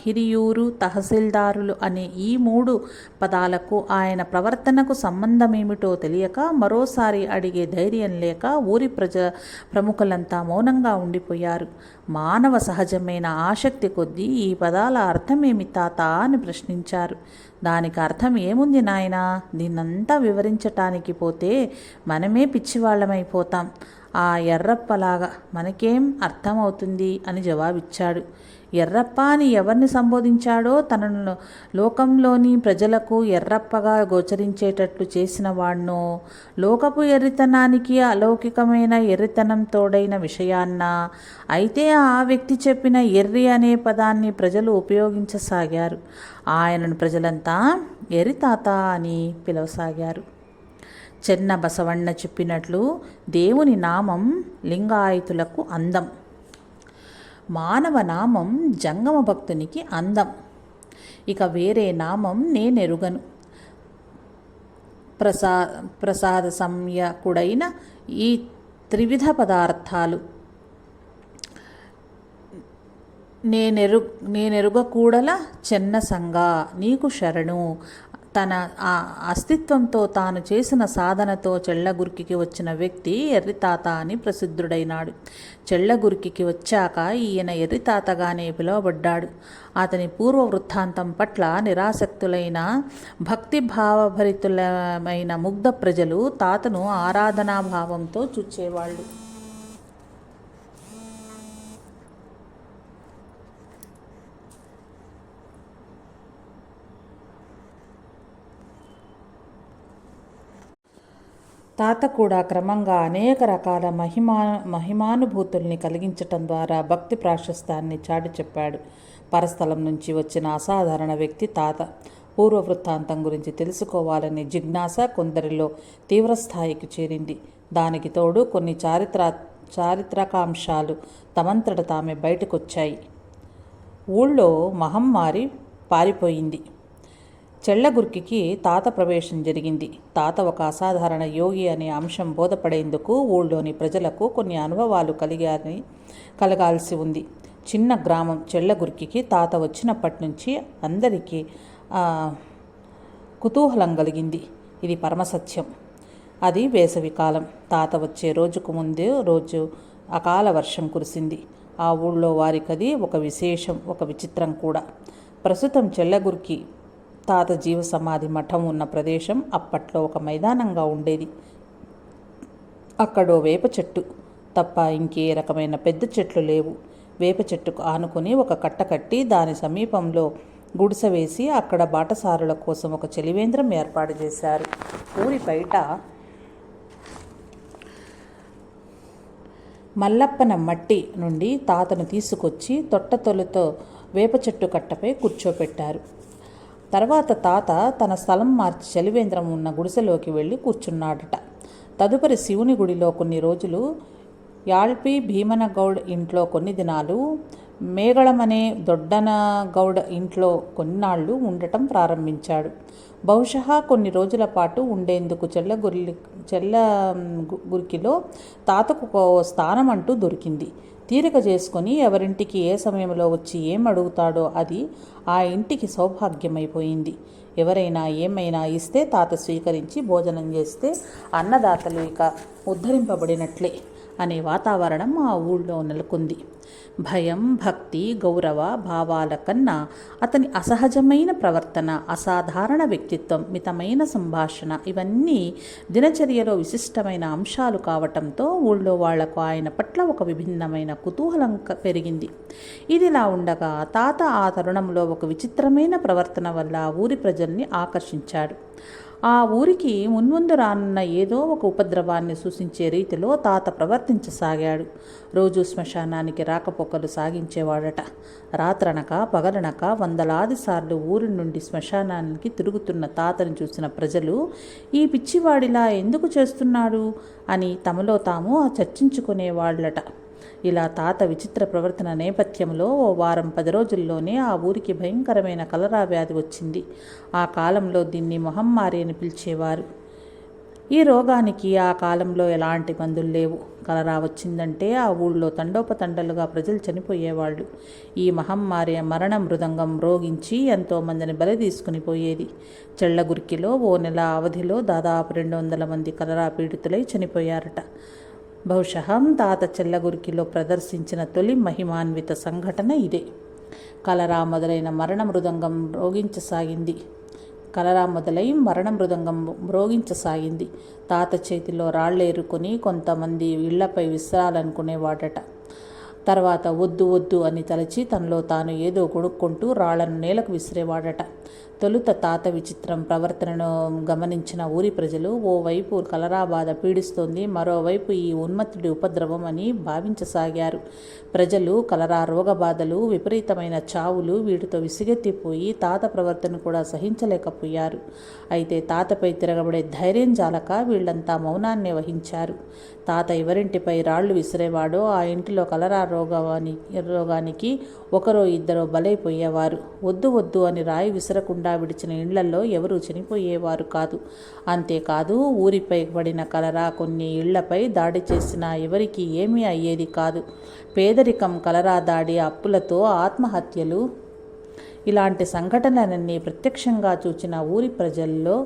హిరియూరు తహసీల్దారులు అనే ఈ 3 పదాలకు ఆయన ప్రవర్తనకు సంబంధమేమిటో తెలియక మరోసారి అడిగే ధైర్యం లేక ఊరి ప్రముఖులంతా మౌనంగా ఉండిపోయారు. మానవ సహజమైన ఆసక్తి కొద్దీ ఈ పదాల అర్థమేమి తాత అని ప్రశ్నించారు. దానికి అర్థం ఏముంది నాయనా, దీన్నంతా వివరించటానికి పోతే మనమే పిచ్చివాళ్ళమైపోతాం. ఆ ఎర్రప్పలాగా మనకేం అర్థమవుతుంది అని జవాబిచ్చాడు. ఎర్రప్ప అని ఎవరిని సంబోధించాడో, తనను లోకంలోని ప్రజలకు ఎర్రప్పగా గోచరించేటట్లు చేసిన వాణ్ణో, లోకపు ఎర్రితనానికి అలౌకికమైన ఎర్రితనం తోడైన విషయాన్న. అయితే ఆ వ్యక్తి చెప్పిన ఎర్రి అనే పదాన్ని ప్రజలు ఉపయోగించసాగారు. ఆయనను ప్రజలంతా ఎర్రితాత అని పిలవసాగారు. చెన్న బసవಣ್ణ చెప్పినట్లు దేవుని నామం లింగాయతులకు అందం, మానవ నామం జంగమ భక్తునికి అందం, ఇక వేరే నామం నేనెరుగను. ప్రసాద సంయకుడైన ఈ త్రివిధ పదార్థాలు నేనెరుగకూడల చెన్న సంగా నీకు శరణు. తన అస్తిత్వంతో తాను చేసిన సాధనతో చెళ్లగుర్కికి వచ్చిన వ్యక్తి ఎర్రితాత అని ప్రసిద్ధుడైనాడు. చెళ్లగుర్కికి వచ్చాక ఈయన ఎర్రితాతగానే పిలువబడ్డాడు. అతని పూర్వ వృత్తాంతం పట్ల నిరాసక్తులైన భక్తిభావభరితులమైన ముగ్ధ ప్రజలు తాతను ఆరాధనాభావంతో చూచేవాళ్ళు. తాత కూడా క్రమంగా అనేక రకాల మహిమానుభూతుల్ని కలిగించటం ద్వారా భక్తి ప్రాశస్తాన్ని చాటి చెప్పాడు. పరస్థలం నుంచి వచ్చిన అసాధారణ వ్యక్తి తాత. పూర్వ వృత్తాంతం గురించి తెలుసుకోవాలనే జిజ్ఞాస కొందరిలో తీవ్రస్థాయికి చేరింది. దానికి తోడు కొన్ని చారిత్రకాంశాలు తమంతట తామే బయటకొచ్చాయి. ఊళ్ళో మహమ్మారి పారిపోయింది. చెళ్లగుర్కికి తాత ప్రవేశం జరిగింది. తాత ఒక అసాధారణ యోగి అనే అంశం బోధపడేందుకు ఊళ్ళోని ప్రజలకు కొన్ని అనుభవాలు కలగాల్సి ఉంది. చిన్న గ్రామం చెళ్లగుర్కికి తాత వచ్చినప్పటి నుంచి అందరికీ కుతూహలం కలిగింది. ఇది పరమసత్యం. అది వేసవికాలం. తాత వచ్చే రోజుకు ముందే రోజు అకాల వర్షం కురిసింది. ఆ ఊళ్ళో వారికది ఒక విశేషం, ఒక విచిత్రం కూడా. ప్రస్తుతం చెళ్లగుర్కి తాత జీవ సమాధి మఠం ఉన్న ప్రదేశం అప్పట్లో ఒక మైదానంగా ఉండేది. అక్కడో వేప చెట్టు తప్ప ఇంకే రకమైన పెద్ద చెట్లు లేవు. వేప చెట్టుకు ఆనుకుని ఒక కట్ట కట్టి దాని సమీపంలో గుడిసె వేసి అక్కడ బాటసారుల కోసం ఒక చలివేంద్రం ఏర్పాటు చేశారు. ఊరి బయట మల్లప్పన మట్టి నుండి తాతను తీసుకొచ్చి తొట్టతొలుతో వేప చెట్టు కట్టపై కూర్చోపెట్టారు. తర్వాత తాత తన స్థలం మార్చి చలివేంద్రం ఉన్న గుడిసెలోకి వెళ్ళి కూర్చున్నాడట. తదుపరి శివుని గుడిలో కొన్ని రోజులు, యాళ్పి భీమనగౌడ్ ఇంట్లో కొన్ని దినాలు, మేగళమనే దొడ్డనగౌడ్ ఇంట్లో కొన్నాళ్ళు ఉండటం ప్రారంభించాడు. బహుశా కొన్ని రోజుల పాటు ఉండేందుకు చెల్లగుర్కిలో తాతకు స్థానం అంటూ దొరికింది. తీరిక చేసుకొని ఎవరింటికి ఏ సమయంలో వచ్చి ఏం అడుగుతాడో అది ఆ ఇంటికి సౌభాగ్యమైపోయింది. ఎవరైనా ఏమైనా ఇస్తే తాత స్వీకరించి భోజనం చేస్తే అన్నదాతలు ఇక ఉద్ధరింపబడినట్లే అనే వాతావరణం ఆ ఊళ్ళో నెలకొంది. భయం, భక్తి, గౌరవ భావాల కన్నా అతని అసహజమైన ప్రవర్తన, అసాధారణ వ్యక్తిత్వం, మితమైన సంభాషణ ఇవన్నీ దినచర్యలో విశిష్టమైన అంశాలు కావటంతో ఊళ్ళో వాళ్లకు ఆయన పట్ల ఒక విభిన్నమైన కుతూహలం పెరిగింది. ఇదిలా ఉండగా తాత ఆ తరుణంలో ఒక విచిత్రమైన ప్రవర్తన వల్ల ఊరి ప్రజల్ని ఆకర్షించాడు. ఆ ఊరికి మున్ముందు రానున్న ఏదో ఒక ఉపద్రవాన్ని సూచించే రీతిలో తాత ప్రవర్తించసాగాడు. రోజు శ్మశానానికి రాకపోకలు సాగించేవాడట. రాత్రనక పగలనక వందలాది సార్లు ఊరి నుండి శ్మశానానికి తిరుగుతున్న తాతను చూసిన ప్రజలు ఈ పిచ్చివాడిలా ఎందుకు చేస్తున్నాడు అని తమలో తాము చర్చించుకునేవాళ్ళట. ఇలా తాత విచిత్ర ప్రవర్తన నేపథ్యంలో ఓ వారం 10 రోజుల్లోనే ఆ ఊరికి భయంకరమైన కలరా వ్యాధి వచ్చింది. ఆ కాలంలో దీన్ని మహమ్మారి అని పిలిచేవారు. ఈ రోగానికి ఆ కాలంలో ఎలాంటి మందులు లేవు. కలరా వచ్చిందంటే ఆ ఊళ్ళో తండోపతండలుగా ప్రజలు చనిపోయేవాళ్ళు. ఈ మహమ్మారి మరణ మృదంగం మ్రోగించి ఎంతోమందిని బలి తీసుకుని పోయేది. చెళ్లగుర్కిలో ఓ నెల అవధిలో దాదాపు 200 మంది కలరా పీడితులై చనిపోయారట. బహుశಃ తాత చెళ్లగుర్కిలో ప్రదర్శించిన తొలి మహిమాన్విత సంఘటన ఇదే. కలరా మొదలైన మరణ మృదంగం మ్రోగించసాగింది. తాత చేతిలో రాళ్లేరుకొని కొంతమంది ఇళ్లపై విసిరాలనుకునేవాడట. తర్వాత వద్దు వద్దు అని తలచి తనలో తాను ఏదో కొనుక్కుంటూ రాళ్లను నేలకు విసిరేవాడట. తొలుత తాత విచిత్రం ప్రవర్తనను గమనించిన ఊరి ప్రజలు ఓవైపు కలరా బాధ పీడిస్తోంది, మరోవైపు ఈ ఉన్మత్తుడి ఉపద్రవం అని భావించసాగారు. ప్రజలు కలరా రోగ బాధలు, విపరీతమైన చావులు వీటితో విసిగెత్తిపోయి తాత ప్రవర్తన కూడా సహించలేకపోయారు. అయితే తాతపై తిరగబడే ధైర్యం జాలక వీళ్లంతా మౌనాన్నే వహించారు. తాత ఎవరింటిపై రాళ్లు విసిరేవాడో ఆ ఇంటిలో కలరా రోగానికి ఒకరో ఇద్దరో బలైపోయేవారు. వద్దు వద్దు అని రాయి విసరకుండా విడిచిన ఇళ్లలో ఎవరూ చనిపోయేవారు కాదు. అంతేకాదు ఊరిపై పడిన కలరా కొన్ని ఇళ్లపై దాడి చేసినా ఎవరికి ఏమీ అయ్యేది కాదు. పేదరికం, కలరా దాడి, అప్పులతో ఆత్మహత్యలు ఇలాంటి సంఘటనలన్నీ ప్రత్యక్షంగా చూచిన ఊరి ప్రజల్లో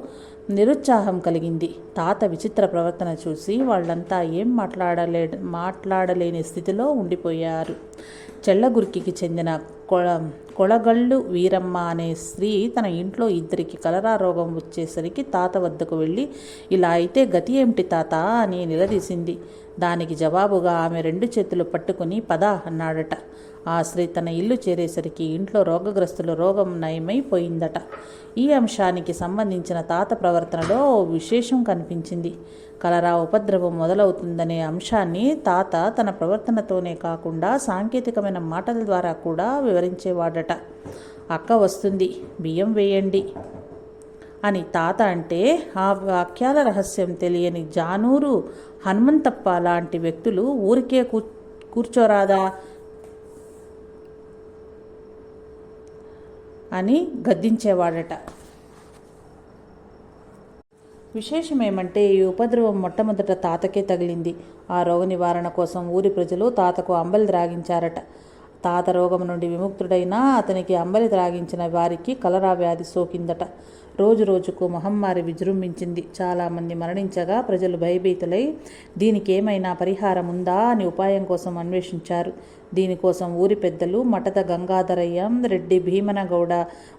నిరుత్సాహం కలిగింది. తాత విచిత్ర ప్రవర్తన చూసి వాళ్ళంతా ఏం మాట్లాడలేని స్థితిలో ఉండిపోయారు. చెళ్లగుర్కికి చెందిన కొళగళ్ళు వీరమ్మ అనే స్త్రీ తన ఇంట్లో ఇద్దరికి కలరా రోగం వచ్చేసరికి తాత వద్దకు వెళ్ళి, ఇలా అయితే గతి ఏమిటి తాత అని నిలదీసింది. దానికి జవాబుగా ఆమె 2 చేతులు పట్టుకుని పద అన్నాడట. ఆ స్త్రీ తన ఇల్లు చేరేసరికి ఇంట్లో రోగగ్రస్తుల రోగం నయమైపోయిందట. ఈ అంశానికి సంబంధించిన తాత ప్రవర్తనలో విశేషం కనిపించింది. కలరా ఉపద్రవం మొదలవుతుందనే అంశాన్ని తాత తన ప్రవర్తనతోనే కాకుండా సాంకేతికమైన మాటల ద్వారా కూడా వివరించేవాడట. అక్క వస్తుంది, బియ్యం వేయండి అని తాత అంటే ఆ వాక్యాల రహస్యం తెలియని జానూరు హనుమంతప్ప లాంటి వ్యక్తులు ఊరికే కూర్చోరాదా అని గద్దించేవాడట. విశేషమేమంటే ఈ ఉపద్రవం మొట్టమొదట తాతకే తగిలింది. ఆ రోగ నివారణ కోసం ఊరి ప్రజలు తాతకు అంబలి త్రాగించారట. తాత రోగం నుండి విముక్తుడైనా అతనికి అంబలి త్రాగించిన వారికి కలరా వ్యాధి సోకిందట. రోజు రోజుకు మహమ్మారి విజృంభించింది. చాలామంది మరణించగా ప్రజలు భయభీతులై దీనికి ఏమైనా పరిహారం ఉందా అని ఉపాయం కోసం అన్వేషించారు. దీనికోసం ఊరి పెద్దలు మటద గంగాధరయ్య, రెడ్డి భీమనగౌడ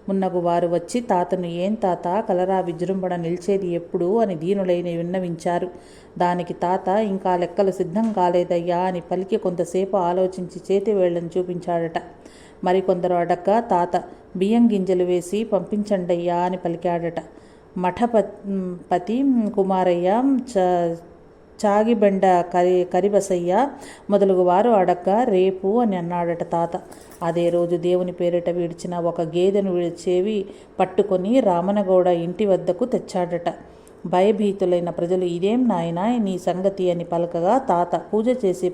మున్నగు వారు వచ్చి తాతను ఏం తాత కలరా విజృంభణ నిలిచేది ఎప్పుడు అని దీనులైన విన్నవించారు. దానికి తాత ఇంకా లెక్కలు సిద్ధం కాలేదయ్యా అని పలికి కొంతసేపు ఆలోచించి చేతివేళ్లను చూపించాడట. మరికొందరు అడగ్గా తాత బియ్యం గింజలు వేసి పంపించండయ్యా అని పలికాడట. మఠపతి కుమారయ్య, చాగిబెండ కరిబసయ్య మొదలుగు వారు అడగ్గా రేపు అని అన్నాడట తాత. అదే రోజు దేవుని పేరిట విడిచిన ఒక గేదెను చెవి పట్టుకొని రామనగౌడ ఇంటి వద్దకు తెచ్చాడట. భయభీతులైన ప్రజలు ఇదేం నాయనా నీ సంగతి అని పలకగా తాత పూజ చేసి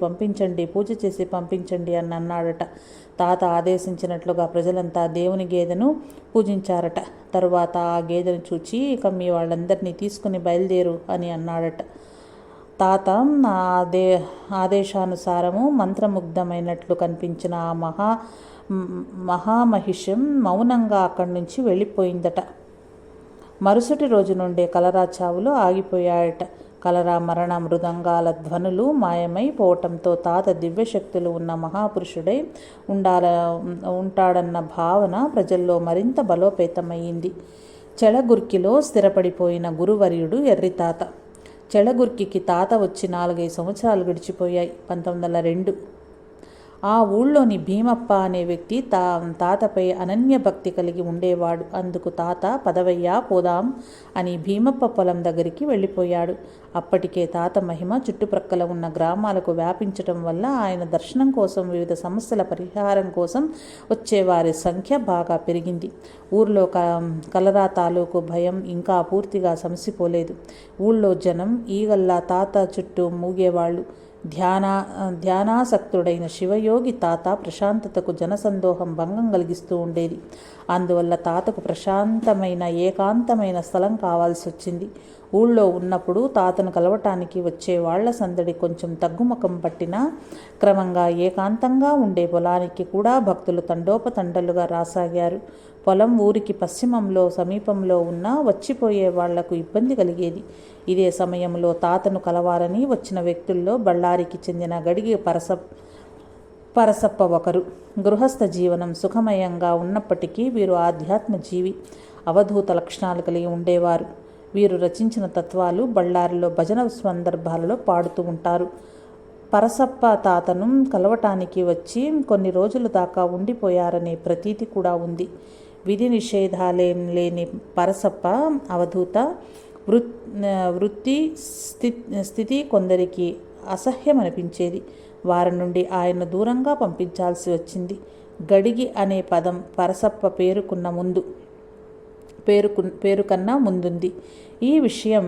పంపించండి అని అన్నాడట. తాత ఆదేశించినట్లుగా ప్రజలంతా దేవుని గేదెను పూజించారట. తరువాత ఆ గేదెను చూచి ఇక మీ వాళ్ళందరినీ తీసుకుని బయలుదేరు అని అన్నాడట. తాత ఆదేశానుసారము మంత్రముగ్ధమైనట్లు కనిపించిన ఆ మహామహిషం మౌనంగా అక్కడి నుంచి వెళ్ళిపోయిందట. మరుసటి రోజు నుండే కలరా చావులు ఆగిపోయాయట. కలరా మరణ మృదంగాల ధ్వనులు మాయమై పోవటంతో తాత దివ్యశక్తులు ఉన్న మహాపురుషుడై ఉంటాడన్న భావన ప్రజల్లో మరింత బలోపేతమయ్యింది. చెళగుర్కిలో స్థిరపడిపోయిన గురువర్యుడు ఎర్రితాత. చెళగుర్కికి తాత వచ్చి 4-5 సంవత్సరాలు గడిచిపోయాయి. 1902 ఆ ఊళ్ళోని భీమప్ప అనే వ్యక్తి తాతపై అనన్య భక్తి కలిగి ఉండేవాడు. అందుకు తాత పదవయ్యా పోదాం అని భీమప్ప పొలం దగ్గరికి వెళ్ళిపోయాడు. అప్పటికే తాత మహిమ చుట్టుప్రక్కల ఉన్న గ్రామాలకు వ్యాపించటం వల్ల ఆయన దర్శనం కోసం, వివిధ సమస్యల పరిహారం కోసం వచ్చేవారి సంఖ్య బాగా పెరిగింది. ఊర్లో కలరా తాలూకు భయం ఇంకా పూర్తిగా సమసిపోలేదు. ఊళ్ళో జనం ఈగల్లా తాత చుట్టూ మూగేవాళ్ళు. ధ్యానాసక్తుడైన శివయోగి తాత ప్రశాంతతకు జనసందోహం భంగం కలిగిస్తూ ఉండేది. అందువల్ల తాతకు ప్రశాంతమైన ఏకాంతమైన స్థలం కావాల్సి వచ్చింది. ఊళ్ళో ఉన్నప్పుడు తాతను కలవటానికి వచ్చే వాళ్ల సందడి కొంచెం తగ్గుముఖం పట్టినా క్రమంగా ఏకాంతంగా ఉండే పొలానికి కూడా భక్తులు తండోపతండలుగా రాసాగారు. పొలం ఊరికి పశ్చిమంలో సమీపంలో ఉన్నా వచ్చిపోయే వాళ్లకు ఇబ్బంది కలిగేది. ఇదే సమయంలో తాతను కలవాలని వచ్చిన వ్యక్తుల్లో బళ్ళారికి చెందిన గడిగి పరసప్ప ఒకరు. గృహస్థ జీవనం సుఖమయంగా ఉన్నప్పటికీ వీరు ఆధ్యాత్మ జీవి, అవధూత లక్షణాలు కలిగి ఉండేవారు. వీరు రచించిన తత్వాలు బళ్ళారిలో భజన సందర్భాలలో పాడుతూ ఉంటారు. పరసప్ప తాతను కలవటానికి వచ్చి కొన్ని రోజుల దాకా ఉండిపోయారనే ప్రతీతి కూడా ఉంది. విధి నిషేధాలేం లేని పరసప్ప అవధూత వృత్తి స్థితి కొందరికి అసహ్యమనిపించేది. వారి నుండి ఆయన దూరంగా పంపించాల్సి వచ్చింది. గడిగి అనే పదం పరసప్ప పేరు కన్నా ముందుంది. ఈ విషయం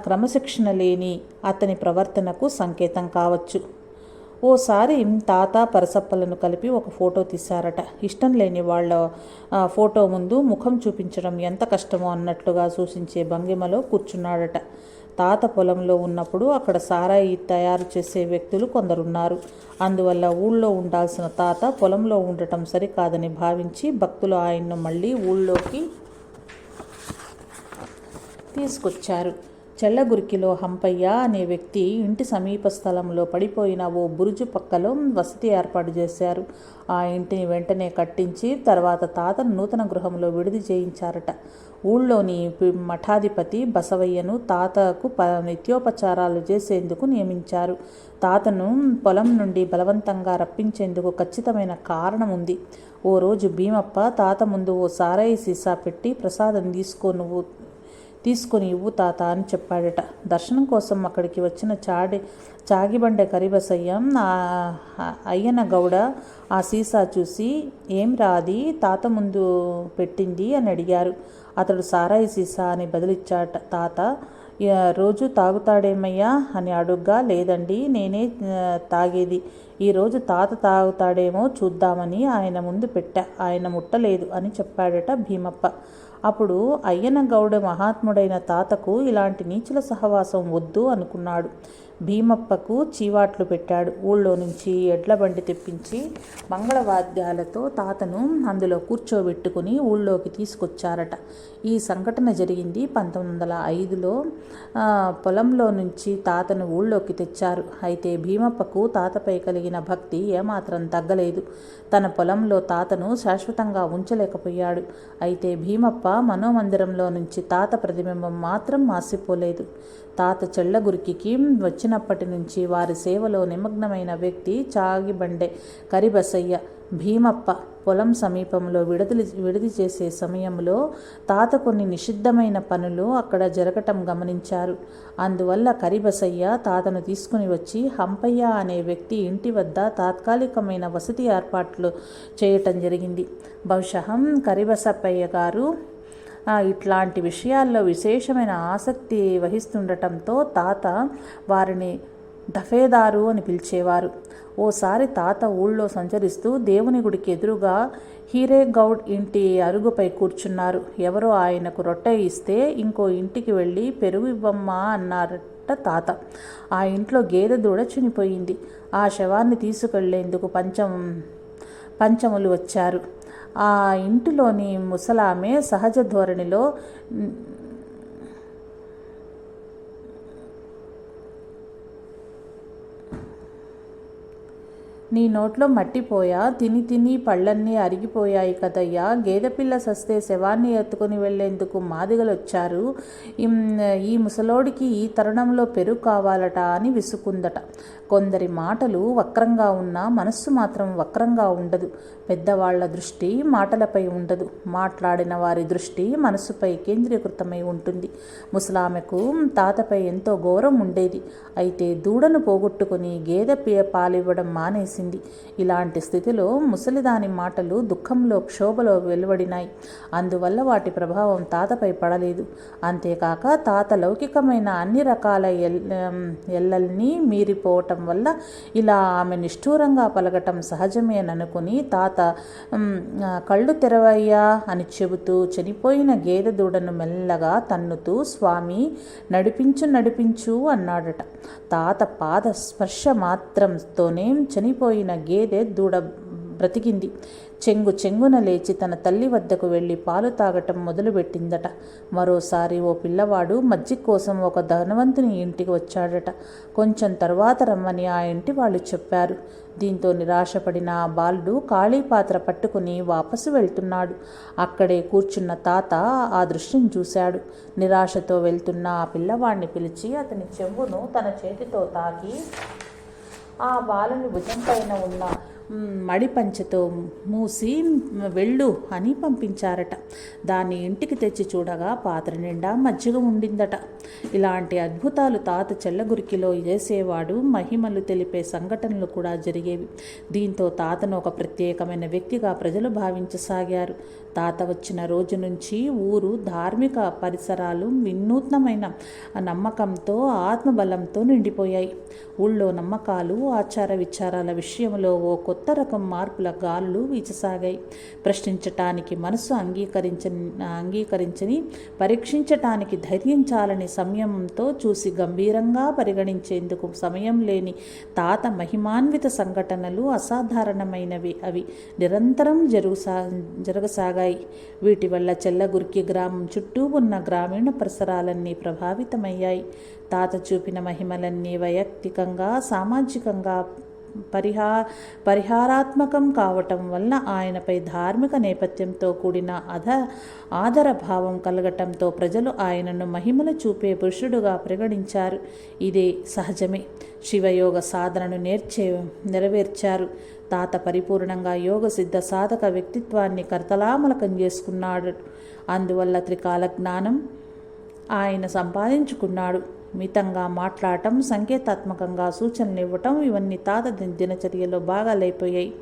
క్రమశిక్షణ లేని అతని ప్రవర్తనకు సంకేతం కావచ్చు. ఓసారి తాత పరసప్పలను కలిపి ఒక ఫోటో తీశారట. ఇష్టం లేని వాళ్ళ ఫోటో ముందు ముఖం చూపించడం ఎంత కష్టమో అన్నట్లుగా సూచించే భంగిమలో కూర్చున్నాడట. తాత పొలంలో ఉన్నప్పుడు అక్కడ సారాయి తయారు చేసే వ్యక్తులు కొందరున్నారు. అందువల్ల ఊళ్ళో ఉండాల్సిన తాత పొలంలో ఉండటం సరికాదని భావించి భక్తులు ఆయన్ను మళ్ళీ ఊళ్ళోకి తీసుకొచ్చారు. చెల్లగురికిలో హంపయ్య అనే వ్యక్తి ఇంటి సమీప స్థలంలో పడిపోయిన ఓ బురుజు పక్కలో వసతి ఏర్పాటు చేశారు. ఆ ఇంటిని వెంటనే కట్టించి తర్వాత తాతను నూతన గృహంలో విడిది చేయించారట. ఊళ్ళోని మఠాధిపతి బసవయ్యను తాతకు నిత్యోపచారాలు చేసేందుకు నియమించారు. తాతను పొలం నుండి బలవంతంగా రప్పించేందుకు ఖచ్చితమైన కారణం ఉంది. ఓ రోజు భీమప్ప తాత ముందు ఓ సారాయి సీసా పెట్టి ప్రసాదం తీసుకొని ఇవ్వు తాత అని చెప్పాడట. దర్శనం కోసం అక్కడికి వచ్చిన చాగిబండ కరిబసయ్య అయ్యన గౌడ ఆ సీసా చూసి ఏం రాది తాత ముందు పెట్టింది అని అడిగారు. అతడు సారాయి సీసా అని బదిలిచ్చాట. తాత రోజు తాగుతాడేమయ్యా అని అడుగ్గా లేదండి నేనే తాగేది, ఈరోజు తాత తాగుతాడేమో చూద్దామని ఆయన ముందు పెట్టా, ఆయన ముట్టలేదు అని చెప్పాడట భీమప్ప. అప్పుడు అయ్యనగౌడ మహాత్ముడైన తాతకు ఇలాంటి నీచుల సహవాసం వద్దు అనుకున్నాడు. భీమప్పకు చీవాట్లు పెట్టాడు. ఊళ్ళో నుంచి ఎడ్ల బండి తెప్పించి మంగళవాద్యాలతో తాతను అందులో కూర్చోబెట్టుకుని ఊళ్ళోకి తీసుకొచ్చారట. ఈ సంఘటన జరిగింది 1905లో. పొలంలో నుంచి తాతను ఊళ్ళోకి తెచ్చారు. అయితే భీమప్పకు తాతపై కలిగిన భక్తి ఏమాత్రం తగ్గలేదు. తన పొలంలో తాతను శాశ్వతంగా ఉంచలేకపోయాడు. అయితే భీమప్ప మనోమందిరంలో నుంచి తాత ప్రతిబింబం మాత్రం మాసిపోలేదు. తాత చెళ్ళగురికి వచ్చినప్పటి నుంచి వారి సేవలో నిమగ్నమైన వ్యక్తి చాగిబండే కరిబసయ్య. భీమప్ప పొలం సమీపంలో విడిది చేసే సమయంలో తాత కొన్ని నిషిద్ధమైన పనులు అక్కడ జరగటం గమనించారు. అందువల్ల కరిబసయ్య తాతను తీసుకుని వచ్చి హంపయ్య అనే వ్యక్తి ఇంటి వద్ద తాత్కాలికమైన వసతి ఏర్పాట్లు చేయటం జరిగింది. బహుశా కరిబసప్పయ్య గారు ఇట్లాంటి విషయాల్లో విశేషమైన ఆసక్తి వహిస్తుండటంతో తాత వారిని దఫేదారు అని పిలిచేవారు. ఓసారి తాత ఊళ్ళో సంచరిస్తూ దేవుని గుడికి ఎదురుగా హీరేగౌడ్ ఇంటి అరుగుపై కూర్చున్నారు. ఎవరో ఆయనకు రొట్టె ఇస్తే ఇంకో ఇంటికి వెళ్ళి పెరుగు ఇవ్వమ్మా అన్నారట తాత. ఆ ఇంట్లో గేదె దూడ చనిపోయింది. ఆ శవాన్ని తీసుకెళ్లేందుకు పంచములు వచ్చారు. ఆ ఇంటిలోని ముసలామె సహజ ధోరణిలో నీ నోట్లో మట్టిపోయా, తిని పళ్ళన్నీ అరిగిపోయాయి కదయ్యా, గేదెపిల్ల సస్తే శవాన్ని ఎత్తుకుని వెళ్లేందుకు మాదిగలొచ్చారు, ఈ ముసలోడికి ఈ తరుణంలో పెరుగు కావాలట అని విసుకుందట. కొందరి మాటలు వక్రంగా ఉన్నా మనస్సు మాత్రం వక్రంగా ఉండదు. పెద్దవాళ్ల దృష్టి మాటలపై ఉండదు, మాట్లాడిన వారి దృష్టి మనస్సుపై కేంద్రీకృతమై ఉంటుంది. ముసలామెకు తాతపై ఎంతో గౌరవం ఉండేది. అయితే దూడను పోగొట్టుకుని గేదె పాలివ్వడం మానేసింది. ఇలాంటి స్థితిలో ముసలిదాని మాటలు దుఃఖంలో క్షోభలో వెలువడినాయి. అందువల్ల వాటి ప్రభావం తాతపై పడలేదు. అంతేకాక తాత లౌకికమైన అన్ని రకాల ఎల్లల్ని మీరిపోవటం ఉండటం వల్ల ఇలా ఆమె నిష్ఠూరంగా పలకటం సహజమేననుకుని తాత కళ్ళు తెరవయ్యా అని చెబుతూ చనిపోయిన గేదె దూడను మెల్లగా తన్నుతూ స్వామి నడిపించు అన్నాడట. తాత పాద స్పర్శ మాత్రంతోనే చనిపోయిన గేదె దూడ బ్రతికింది. చెంగున లేచి తన తల్లి వద్దకు వెళ్ళి పాలు తాగటం మొదలుపెట్టిందట. మరోసారి ఓ పిల్లవాడు మజ్జిగ కోసం ఒక ధనవంతుని ఇంటికి వచ్చాడట. కొంచెం తర్వాత రమ్మని ఆ ఇంటి వాళ్ళు చెప్పారు. దీంతో నిరాశపడిన ఆ బాలుడు ఖాళీ పాత్ర పట్టుకుని వాపసు వెళ్తున్నాడు. అక్కడే కూర్చున్న తాత ఆ దృశ్యం చూశాడు. నిరాశతో వెళ్తున్న ఆ పిల్లవాడిని పిలిచి అతని చెంబును తన చేతితో తాకి ఆ బాలుని భుజం పైన ఉన్న మడి పంచెతో మూసి వెళ్ళు అని పంపించారట. దాన్ని ఇంటికి తెచ్చి చూడగా పాత్ర నిండా మజ్జిగ ఉండిందట. ఇలాంటి అద్భుతాలు తాత చెల్లగురికిలో చేసేవాడు. మహిమలు తెలిపే సంఘటనలు కూడా జరిగేవి. దీంతో తాతను ఒక ప్రత్యేకమైన వ్యక్తిగా ప్రజలు భావించసాగారు. తాత వచ్చిన రోజు నుంచి ఊరు ధార్మిక పరిసరాలు వినూత్నమైన నమ్మకంతో ఆత్మబలంతో నిండిపోయాయి. ఊళ్ళో నమ్మకాలు ఆచార విచారాల విషయంలో ఓ కొత్త రకం మార్పుల గాలులు వీచసాగాయి. ప్రశ్నించటానికి మనసు అంగీకరించని పరీక్షించటానికి ధైర్యం చాలని సంయమంతో చూసి గంభీరంగా పరిగణించేందుకు సమయం లేని తాత మహిమాన్విత సంఘటనలు అసాధారణమైనవి. అవి నిరంతరం జరగసాగాయి. వీటి వల్ల చెల్లగురికి గ్రామం చుట్టూ ఉన్న గ్రామీణ పరిసరాలన్నీ ప్రభావితమయ్యాయి. తాత చూపిన మహిమలన్నీ వైయక్తికంగా సామాజికంగా పరిహారాత్మకం కావటం వల్ల ఆయనపై ధార్మిక నేపథ్యంతో కూడిన ఆదరభావం కలగటంతో ప్రజలు ఆయనను మహిమలు చూపే పురుషుడుగా పరిగణించారు. ఇదే సహజమే. శివయోగ సాధనను నెరవేర్చారు. తాత పరిపూర్ణంగా యోగ సిద్ధ సాధక వ్యక్తిత్వాన్ని కర్తలామలకం చేసుకున్నాడు. అందువల్ల త్రికాల జ్ఞానం ఆయన సంపాదించుకున్నాడు. మితంగా మాట్లాడటం, సంకేతాత్మకంగా సూచనలు ఇవ్వటం ఇవన్నీ తాత దినచర్యలో భాగాలైపోయాయి.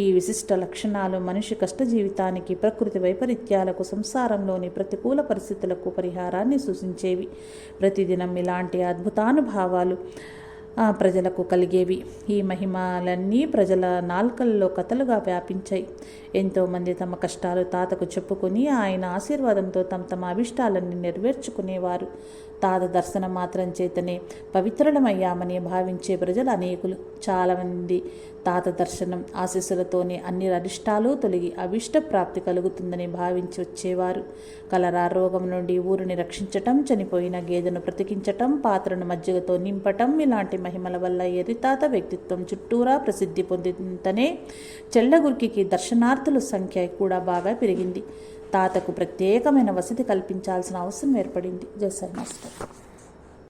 ఈ విశిష్ట లక్షణాలు మనిషి కష్ట జీవితానికి, ప్రకృతి వైపరీత్యాలకు, సంసారంలోని ప్రతికూల పరిస్థితులకు పరిహారాన్ని సూచించేవి. ప్రతిదినం ఇలాంటి అద్భుతానుభావాలు ప్రజలకు కలిగేవి. ఈ మహిమలన్నీ ప్రజల నాల్కల్లో కథలుగా వ్యాపించాయి. ఎంతోమంది తమ కష్టాలు తాతకు చెప్పుకొని ఆయన ఆశీర్వాదంతో తమ అభిష్టాలన్నీ నెరవేర్చుకునేవారు. తాత దర్శనం మాత్రం చేతనే పవిత్రులమయ్యామని భావించే ప్రజలు అనేకులు. చాలామంది తాత దర్శనం ఆశీస్సులతోనే అన్ని అరిష్టాలు తొలగి అభిష్ట ప్రాప్తి కలుగుతుందని భావించి వచ్చేవారు. కలరా రోగం నుండి ఊరిని రక్షించటం, చనిపోయిన గేదెను బ్రతికించటం, పాత్రను మజ్జిగతో నింపటం ఇలాంటి మహిమల వల్ల ఎరితాత వ్యక్తిత్వం చుట్టూరా ప్రసిద్ధి పొందితేనే చెల్లగుర్కి దర్శనార్థుల సంఖ్య కూడా బాగా పెరిగింది. తాతకు ప్రత్యేకమైన వసతి కల్పించాల్సిన అవసరం ఏర్పడింది. జై సాయి మాస్టర్.